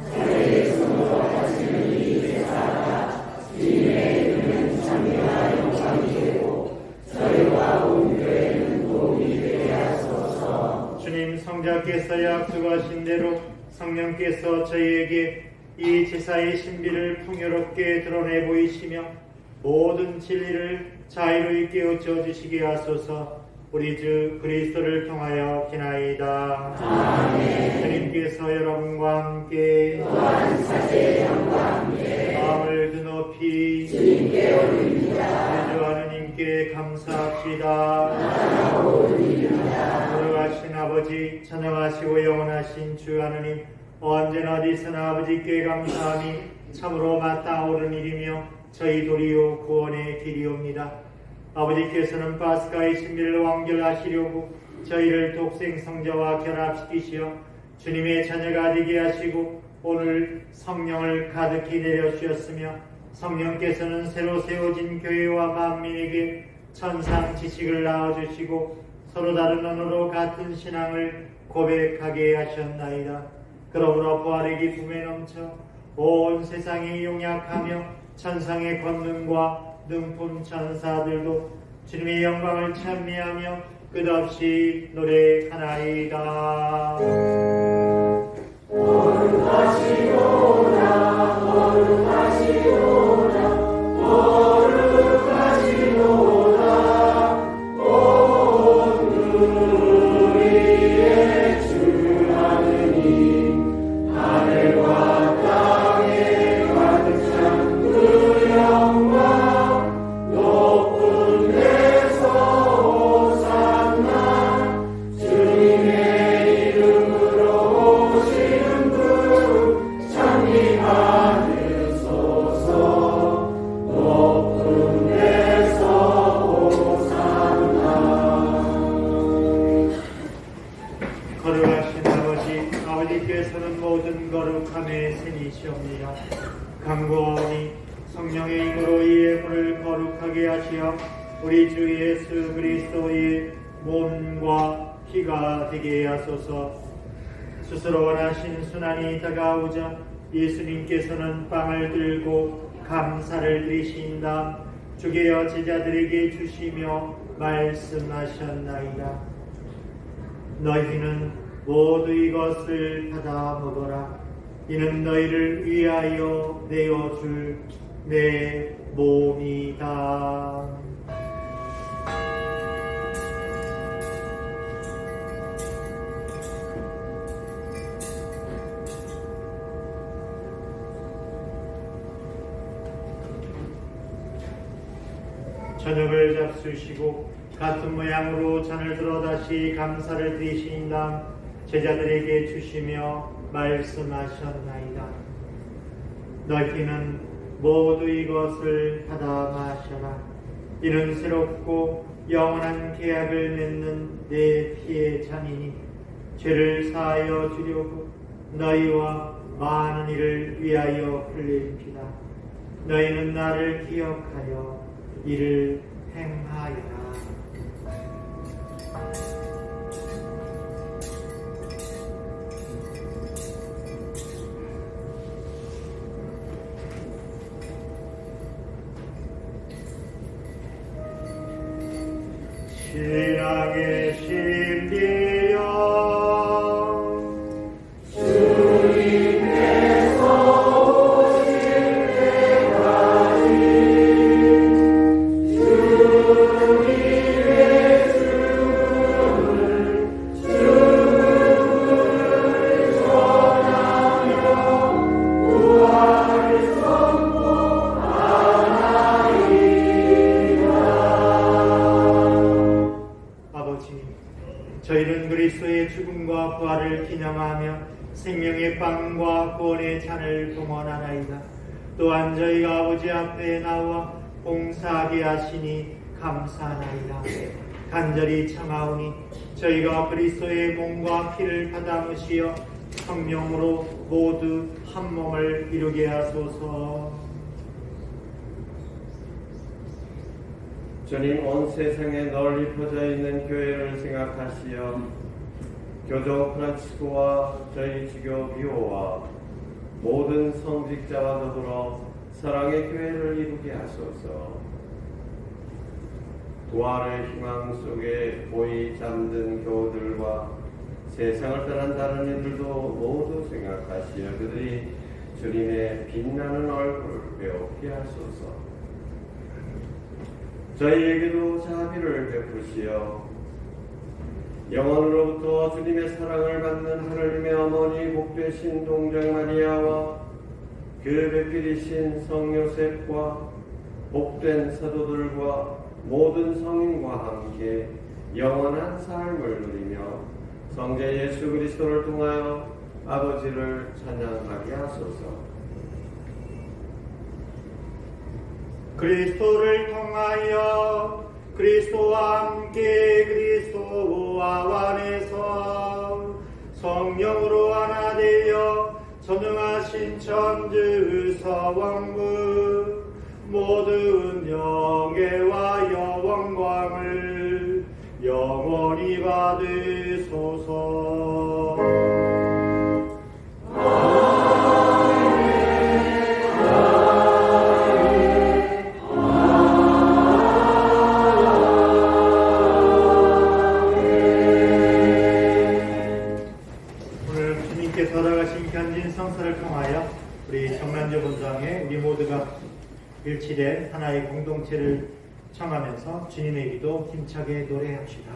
주님, 성자께서 약속하신 대로 성령께서 저희에게 이 제사의 신비를 풍요롭게 드러내 보이시며 모든 진리를 자유로이 깨우쳐 주시게 하소서. 우리 주 그리스도를 통하여 기나이다. 아멘. 주님께서 여러분과 함께 마음을 드높이 주님께 올립니다. 주 하느님께 감사합시다. 거룩하신 아버지, 찬양하시고 영원하신 주 하느님, 언제나 어디서나 아버지께 감사함이 참으로 마땅한 일이며 저희 도리요 구원의 길이옵니다. 아버지께서는 파스가의 신비를 완결하시려고 저희를 독생 성자와 결합시키시어 주님의 자녀가 되게 하시고 오늘 성령을 가득히 내려주셨으며, 성령께서는 새로 세워진 교회와 만민에게 천상 지식을 낳아주시고 서로 다른 언어로 같은 신앙을 고백하게 하셨나이다. 그러므로 부활의 기쁨에 넘쳐 온 세상이 용약하며 천상의 권능과 능품 천사들도 주님의 영광을 찬미하며 끝없이 노래하나이다. 거룩하시도다, 거룩하시도다, 거룩하시도다. 온 우리의 주 하느님, 하늘과 땅에 가득 찬 그 영광, 간구하오니 성령의 힘으로 이 예물을 거룩하게 하시어 우리 주 예수 그리스도의 몸과 피가 되게 하소서. 스스로 원하신 순환이 다가오자 예수님께서는 빵을 들고 감사를 드리신 다음 주게어 제자들에게 주시며 말씀하셨나이다. 너희는 모두 이것을 받아 먹어라. 이는 너희를 위하여 내어줄 내 몸이다. 저녁을 잡수시고 같은 모양으로 잔을 들어 다시 감사를 드리신 다음 제자들에게 주시며 말씀하셨나이다. 너희는 모두 이것을 받아 마셔라. 이는 새롭고 영원한 계약을 맺는 내 피의 잔이니 죄를 사하여 주려고 너희와 많은 이를 위하여 흘릴 피다. 너희는 나를 기억하여 이를 행하여라. 신앙의 신비여 주님께서 오실 때까지 주님의 죽음을 전하며 부활을 선포하나이다. 저희는 그리스도의 죽음과 부활을 기념하며 생명의 빵과 구원의 잔을 봉헌하나이다. 또한 저희가 아버지 앞에 나와 봉사하게 하시니 감사하나이다. 간절히 청하오니 저희가 그리스도의 몸과 피를 받아무시어 성령으로 모두 한 몸을 이루게 하소서. 주님 온 세상에 널리 퍼져 있는 교회를 생각하시어 교종 프란치스코와 저희 지교 비오와 모든 성직자와 더불어 사랑의 교회를 이루게 하소서. 부활의 희망 속에 고이 잠든 교우들과 세상을 떠난 다른 이들도 모두 생각하시어 그들이 주님의 빛나는 얼굴을 배우게 하소서. 저희에게도 자비를 베푸시어 영원으로부터 주님의 사랑을 받는 하나님의 어머니 복되신 동정 마리아와 그 배필이신 성 요셉과 복된 사도들과 모든 성인과 함께 영원한 삶을 누리며 성자 예수 그리스도를 통하여 아버지를 찬양하게 하소서. 그리스도를 통하여 그리스도와 함께 그리스도와 안에서 성령으로 하나 되어 전능하신 천주 서왕부 모든 영예와 영광을 영원히 받으소서. 오늘 주님께서 허락하신 견진 성사를 통하여 우리 정란조 본당에 우리 모두가 일치된 하나의 공동체를 청하면서 주님의 기도 힘차게 노래합시다.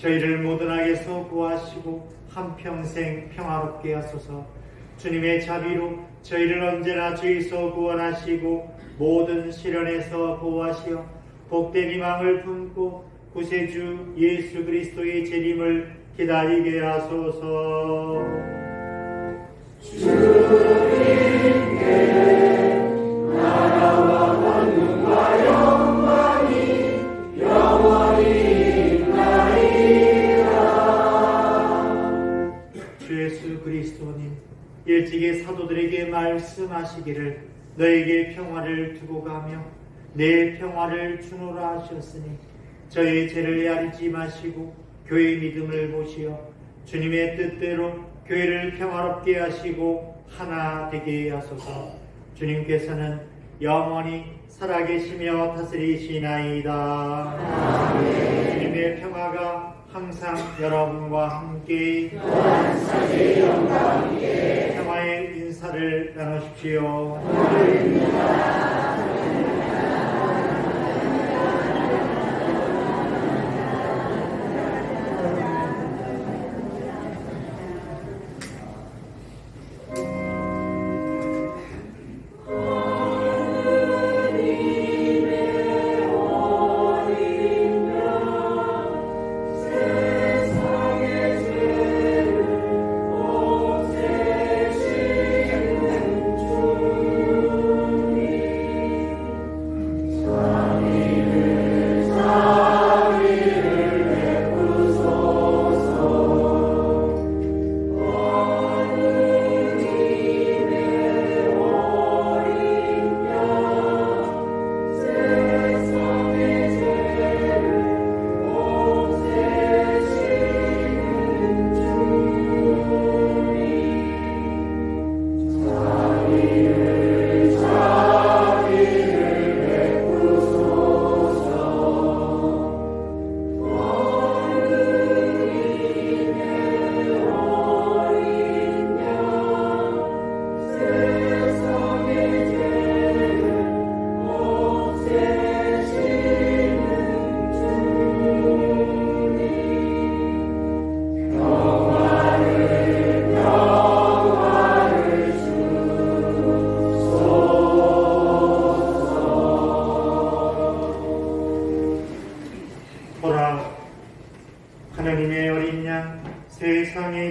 저희를 모든 악에서 구하시고 한평생 평화롭게 하소서. 주님의 자비로 저희를 언제나 죄에서 구원하시고 모든 시련에서 보호하시어 복된 희망을 품고 구세주 예수 그리스도의 재림을 기다리게 하소서. 주님께 나라와 권능과 영광이 영원히 있나이다. 주 예수 그리스도님, 일찍이 사도들에게 말씀하시기를 너에게 평화를 두고 가며 내 평화를 주노라 하셨으니 저희 죄를 야르지 마시고 교회의 믿음을 보시어 주님의 뜻대로 교회를 평화롭게 하시고 하나 되게 하소서. 주님께서는 영원히 살아계시며 다스리시나이다. 아멘. 주님의 평화가 항상 여러분과 함께 평화의 인사를 나누십시오.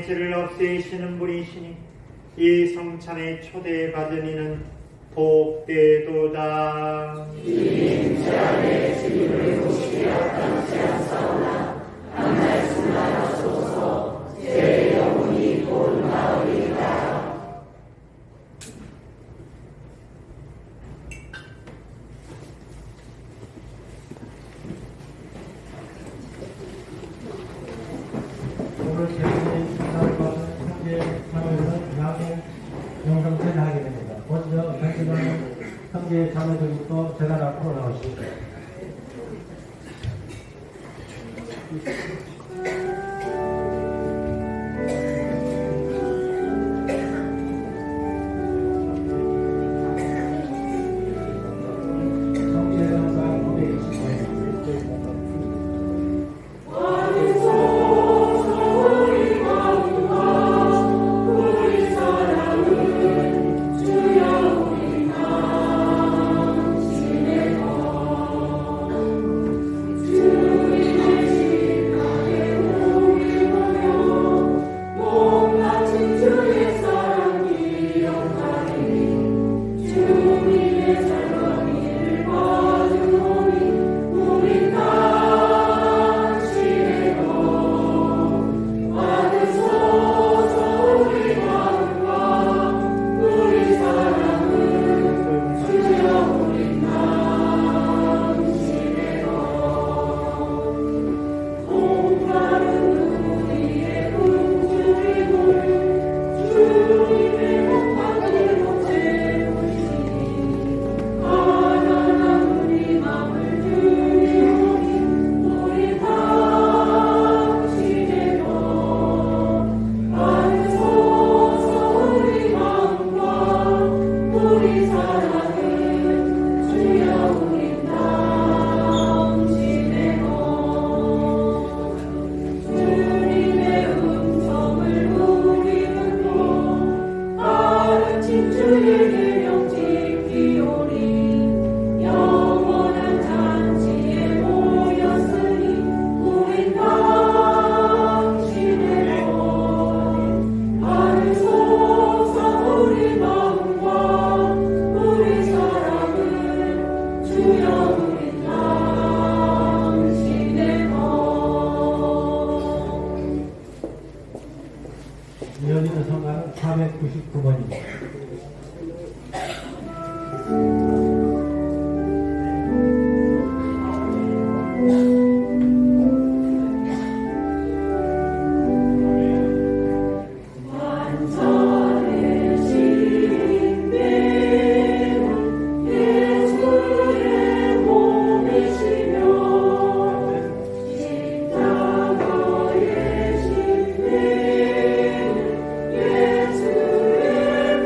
세상의 죄를 없애시는 분이시니 이 성찬에 초대받은 이는 복되도다. 오늘 제공된 축사를 받은 현재 자매들은 양의 영상체를 하게 됩니다. 먼저 현재는 현재 자매들부터 재단 앞으로 나오십니다. 성제 영상 무대 25입니다. 이어지는 성가는 499번입니다. 예수의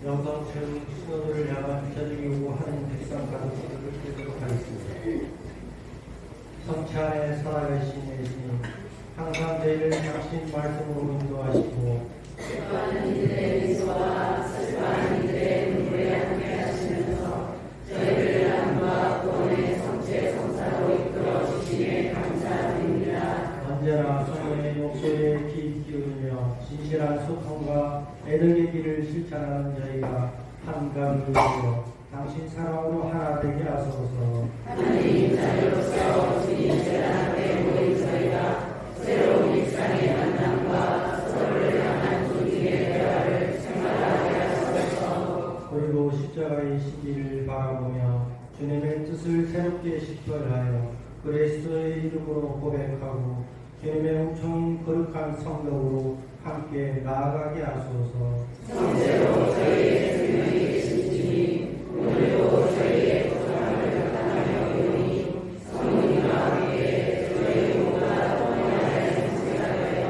영성체로 신호를 향한 기자들이 요구하는 백성 가족들을 드리도록 하겠습니다. 성체 안에 살아계신 예수님, 항상 저희를 당신 말씀으로 인도하시고 슬퍼하는 이들의 미소와 슬퍼하는 이들의 눈물에 함께 하시면서 저희를 남과 구원의 성체 성사로 이끌어 주시에 감사드립니다. 언제나 성령의 목소리에 귀 기울이며 진실한 소통과 애정의 길을 실천하는 저희가 한가운데 이루어 당신 사랑으로 하나 되게 하소서. 하나님 자녀로서 주님 제단 앞에 모인 저희가 새로운 일상의 만남과 서로를 향한 존중의 대화를 생활하게 하소서. 그리고 십자가의 시기를 바라보며 주님의 뜻을 새롭게 식별하여 그리스도의 이름으로 고백하고 주님의 엄청 거룩한 성령으로 함께 나아가게 하소서. 성제로 저희의 생명이 계신 주님, 오늘도 저희의 고통을 감당하며 오니 성령님과 함께 저희 몸과 동행하여 성취하여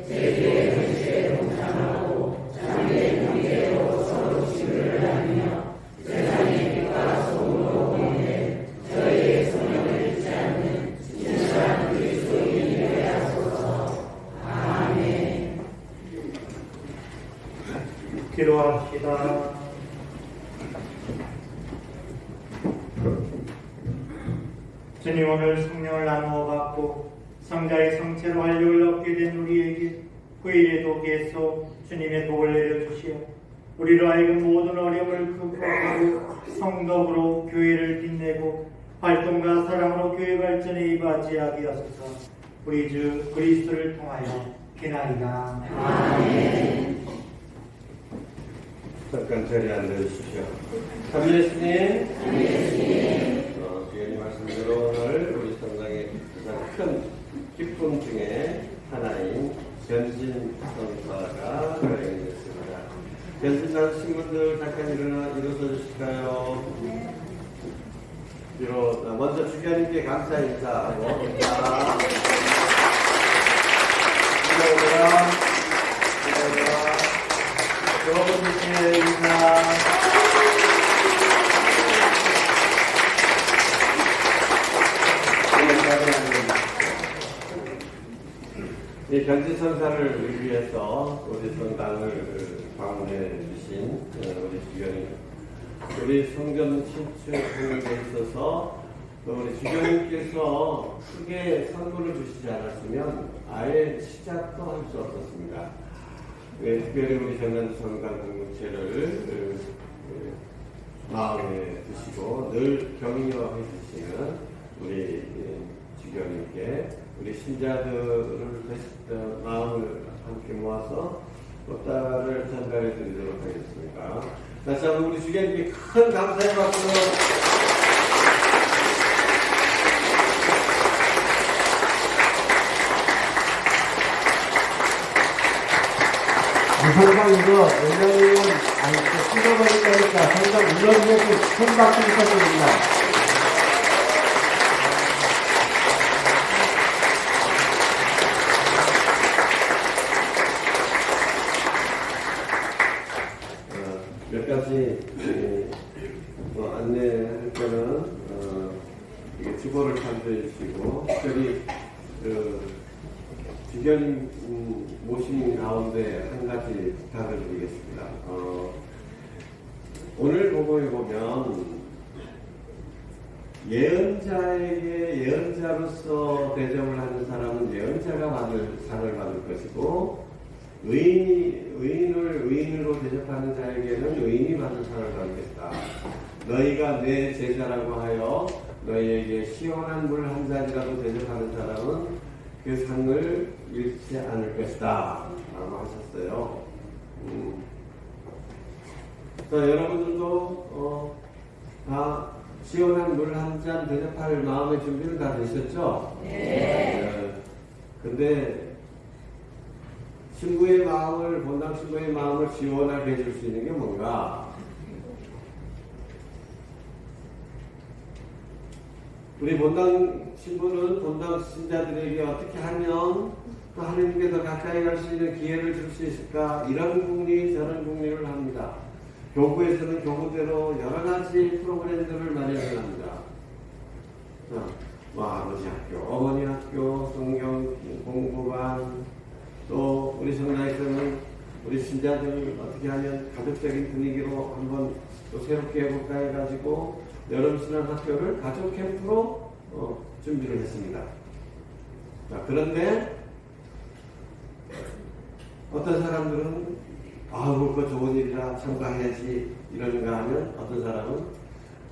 제주의 전시에 동참하고 장애의 관계로 서로 치유를 하며 세상의 빛과 소금으로 보이는 저희의 성령을 잊지 않는 진실한 그리스도인이 되게 하소서. 아멘. 기도합시다. 주님, 오늘 성령을 나누어 받고 성자의 성체로 활력을 얻게 된 우리에게 후일의 도기에서 주님의 복을 내려주시어 우리로 하여금 모든 어려움을 극복하고 성덕으로 교회를 빛내고 활동과 사랑으로 교회 발전에 이바지하게 하소서. 우리 주 그리스도를 통하여 기나이다. 아멘. 잠깐 자리에 앉아주십시오. 참여 예수님, 주님 말씀대로 오늘 우리 성당의 가장 큰 기쁨 중에 하나인 변신 성사가 발행됐습니다. 변신하신 분들 잠깐 일어서 주실까요? 먼저 주교님께 감사 인사하고 여러분께 인사. 이 변지선사를 위해서 우리 성당을 방문해 주신 우리 주교님, 우리 성전 신축에 있어서 또 우리 주교님께서 크게 선물을 주시지 않았으면 아예 시작도 할 수 없었습니다. 특별히 우리 전남 성당 공동체를 마음에 드시고 늘 격려해 주시는 우리 주교님께 우리 신자들을 마음을 함께 모아서 꽃다를 전달해 드리도록 하겠습니다. 다시 한번 우리 주교님께 큰 감사의 박수로 무성당 이거 왜냐면 뜯어버린다니까 성당 울렁이고 큰 박수 부탁드립니다. 몇 가지 안내할 거는 이게 주보를 참조해 주시고 특별히 주교님 모신 가운데 한 가지 부탁을 드리겠습니다. 오늘 보고에 보면 예언자에게 예언자로서 대접을 하는 사람은 예언자가 상을 받을 것이고 의인을 의인으로 대접하는 자에게는 의인이 받을 상을 받겠다. 너희가 내 제자라고 하여 너희에게 시원한 물 한 잔이라도 대접하는 사람은 그 상을 잃지 않을 것이다 라고 하셨어요. 자, 여러분들도 다 시원한 물 한 잔 대접할 마음의 준비는 다 되셨죠? 네. 근데 신부의 마음을, 본당 신부의 마음을 시원하게 해줄 수 있는 게 뭔가? 우리 본당 신부는 본당 신자들에게 어떻게 하면 또 하느님께 더 가까이 갈 수 있는 기회를 줄 수 있을까? 이런 궁리 저런 궁리를 합니다. 교구에서는 교구대로 여러 가지 프로그램들을 마련을 합니다. 뭐 아버지 학교, 어머니 학교, 성경 공부반, 또 우리 성당에서는 우리 신자들 어떻게 하면 가족적인 분위기로 한번 또 새롭게 해볼까 해가지고 여름신앙학교를 가족 캠프로 준비를 했습니다. 자, 그런데 어떤 사람들은 그거 좋은 일이라 참가해야지 이러는가 하면, 어떤 사람은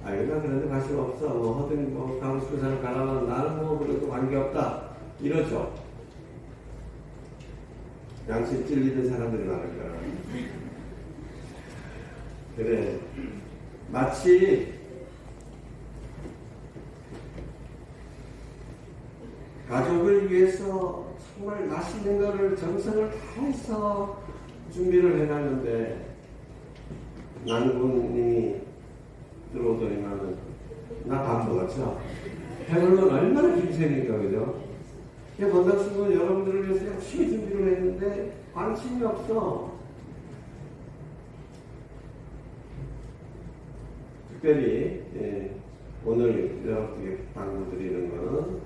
나 그런데 관심 없어, 하든 가고 싶은 사람 가라면 나는 그래도 관계없다 이러죠. 양심 찔리는 사람들이 많을 거야. 그래, 마치 가족을 위해서 정말 맛있는 거를 정성을 다해서 준비를 해놨는데 난군이 들어오더니만은 나 밥 먹었죠. 배불러면 얼마나 힘세니까, 그죠? 건강수는 여러분들을 위해서 열심히 준비를 했는데 관심이 없어. 특별히 오늘 여러분께 방문드리는 것은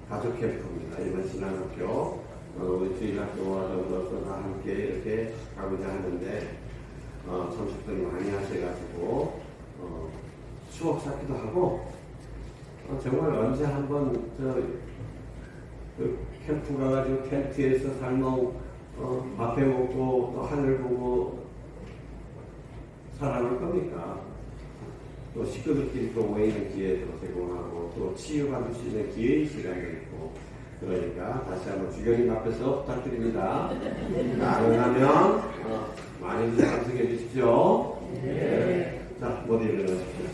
가족 캠프입니다. 이번 신앙학교 우리 주일학교와 더불어서 다 함께 이렇게 가고자 하는데 참석들이 많이 하셔가지고 추억 쌓기도 하고 정말 언제 한번 그 캠프 가가지고 텐트에서 삶은 밥해 먹고 또 하늘 보고 살아갈 겁니까? 또 식구들끼리 또 모이는 기회도 제공하고 또 치유받을 수 있는 기회의 시간도 있고, 그러니까 다시 한번 주교님 앞에서 부탁드립니다. 가능하면 많이들 참석해 주십시오. 네. 자, 모두 일어나십시오.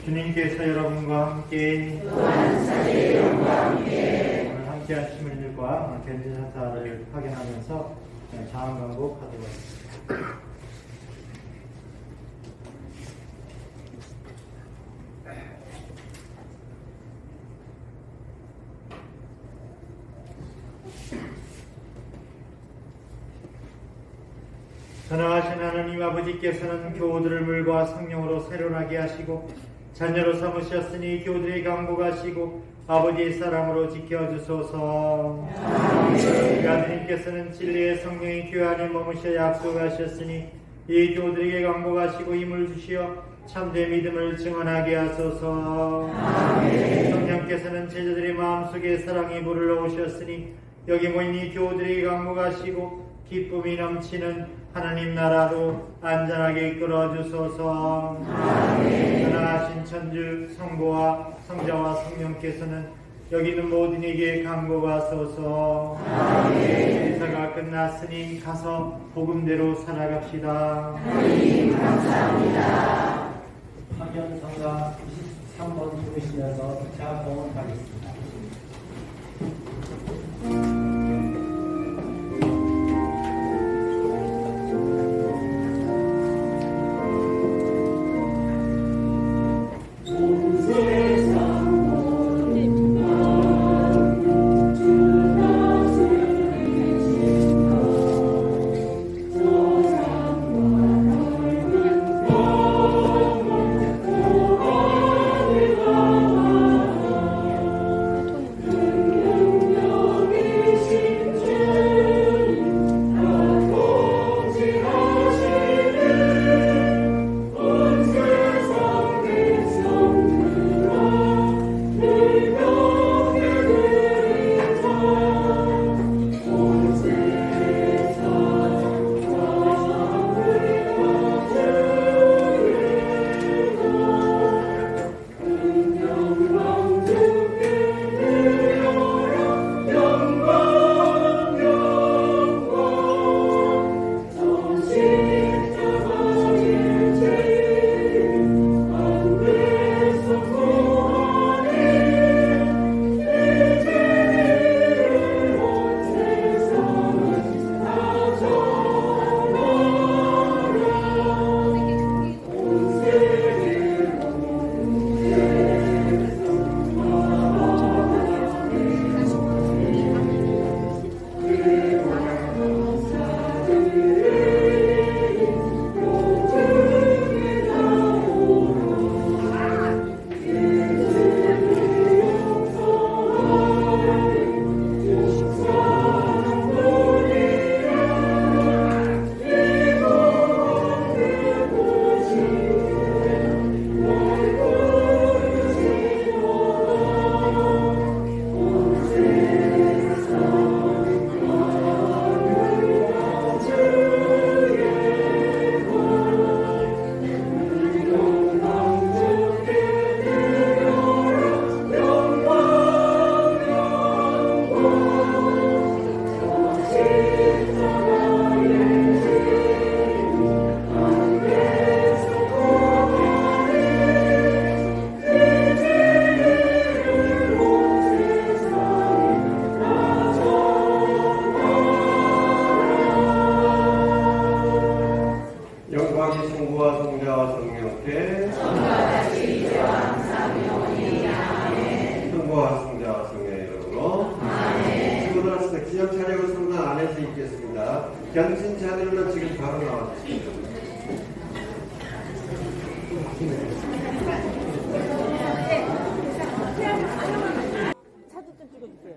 주님께서 여러분과 함께 오늘 함께 하신 일들과 견진사사를 확인하면서 자원강복 하도록 하겠습니다. 전능하신 하나님 아버지께서는 교우들을 물과 성령으로 새로나게 하시고 자녀로 삼으셨으니 교우들의 강복하시고 아버지의 사랑으로 지켜주소서. 아드님께서는 진리의 성령의 교회 안에 머무셔 약속하셨으니 이 교우들에게 강복하시고 힘을 주시어 참된 믿음을 증언하게 하소서. 성령께서는 제자들의 마음속에 사랑의 불을 넣으셨으니 여기 모인 이 교우들에게 강복하시고 기쁨이 넘치는 하나님 나라로 안전하게 이끌어 주소서. 전능하신 천주 성부와 성자와 성령께서는 여기 있는 모든 이에게 강복하소서. 제사가 끝났으니 가서 복음대로 살아갑시다. 하나님 감사합니다. 학연 성가 23번 부르시면서 자봉을 하겠습니다. 견진 자들로 지금 바로 나왔습니다. 사진 좀 찍어주세요.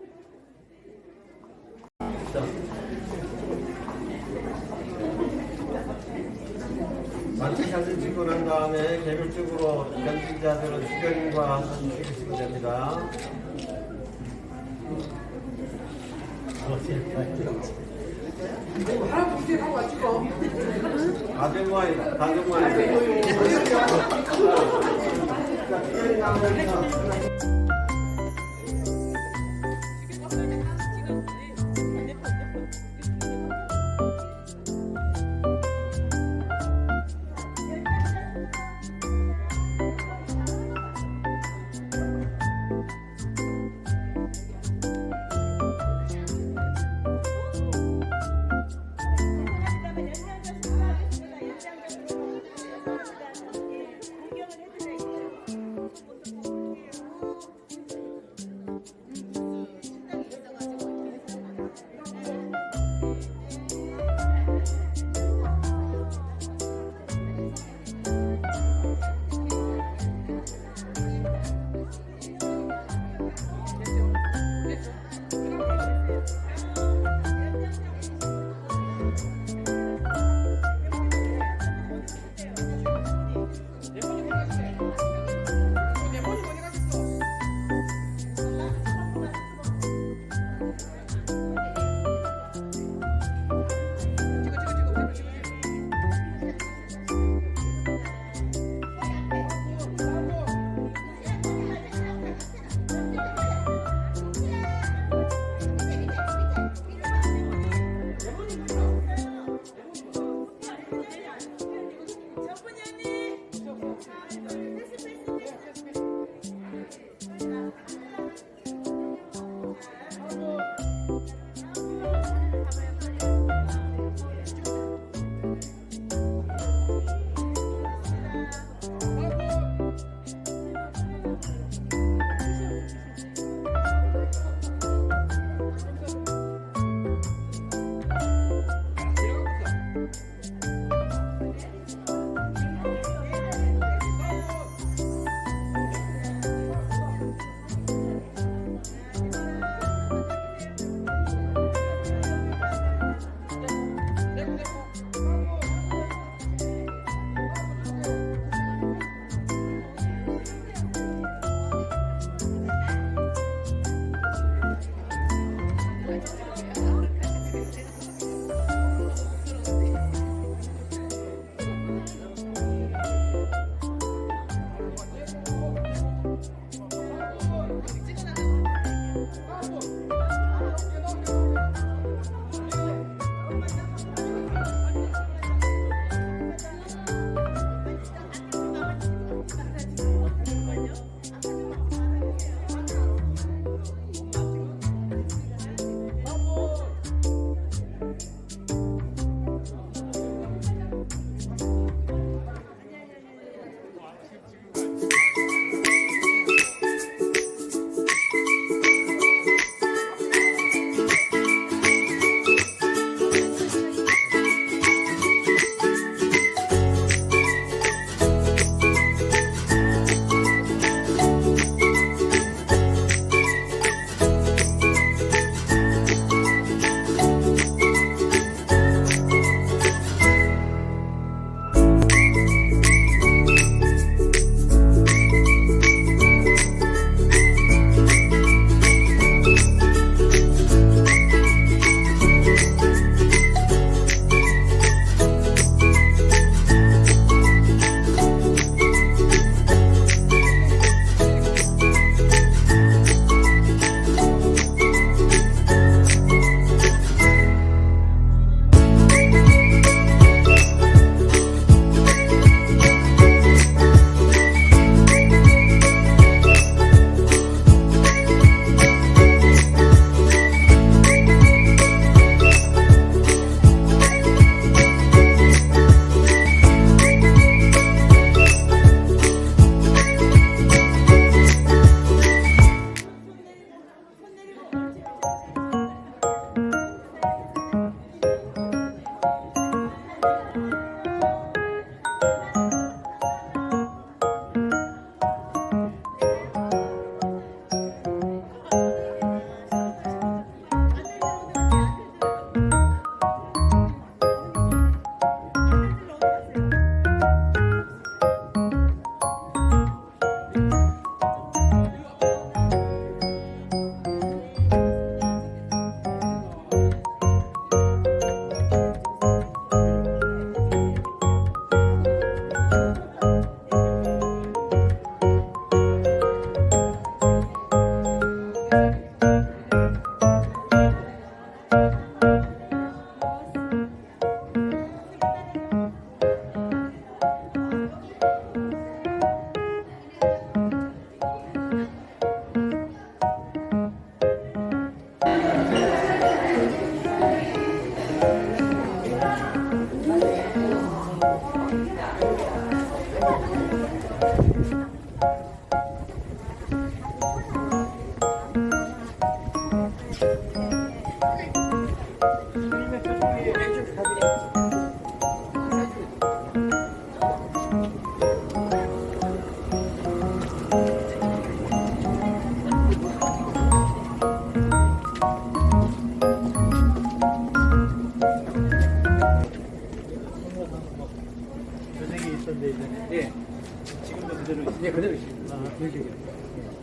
단체 사진 찍고 난 다음에 개별적으로 견진 자들은 수경과 사진 찍으시면 됩니다. 다정와이다.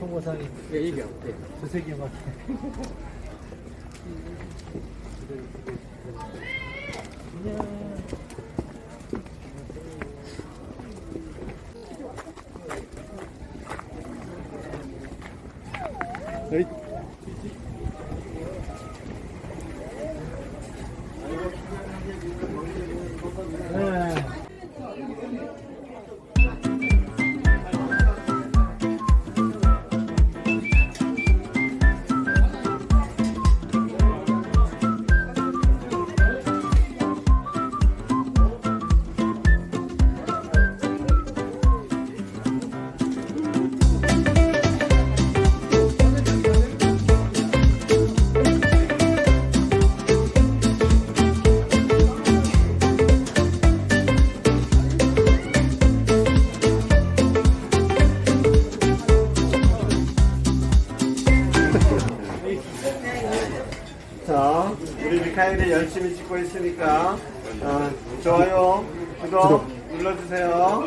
홍보상이 이게 어때? 두세 개만. 네. 자, 우리 미카엘이 열심히 찍고 있으니까 좋아요, 구독 눌러주세요.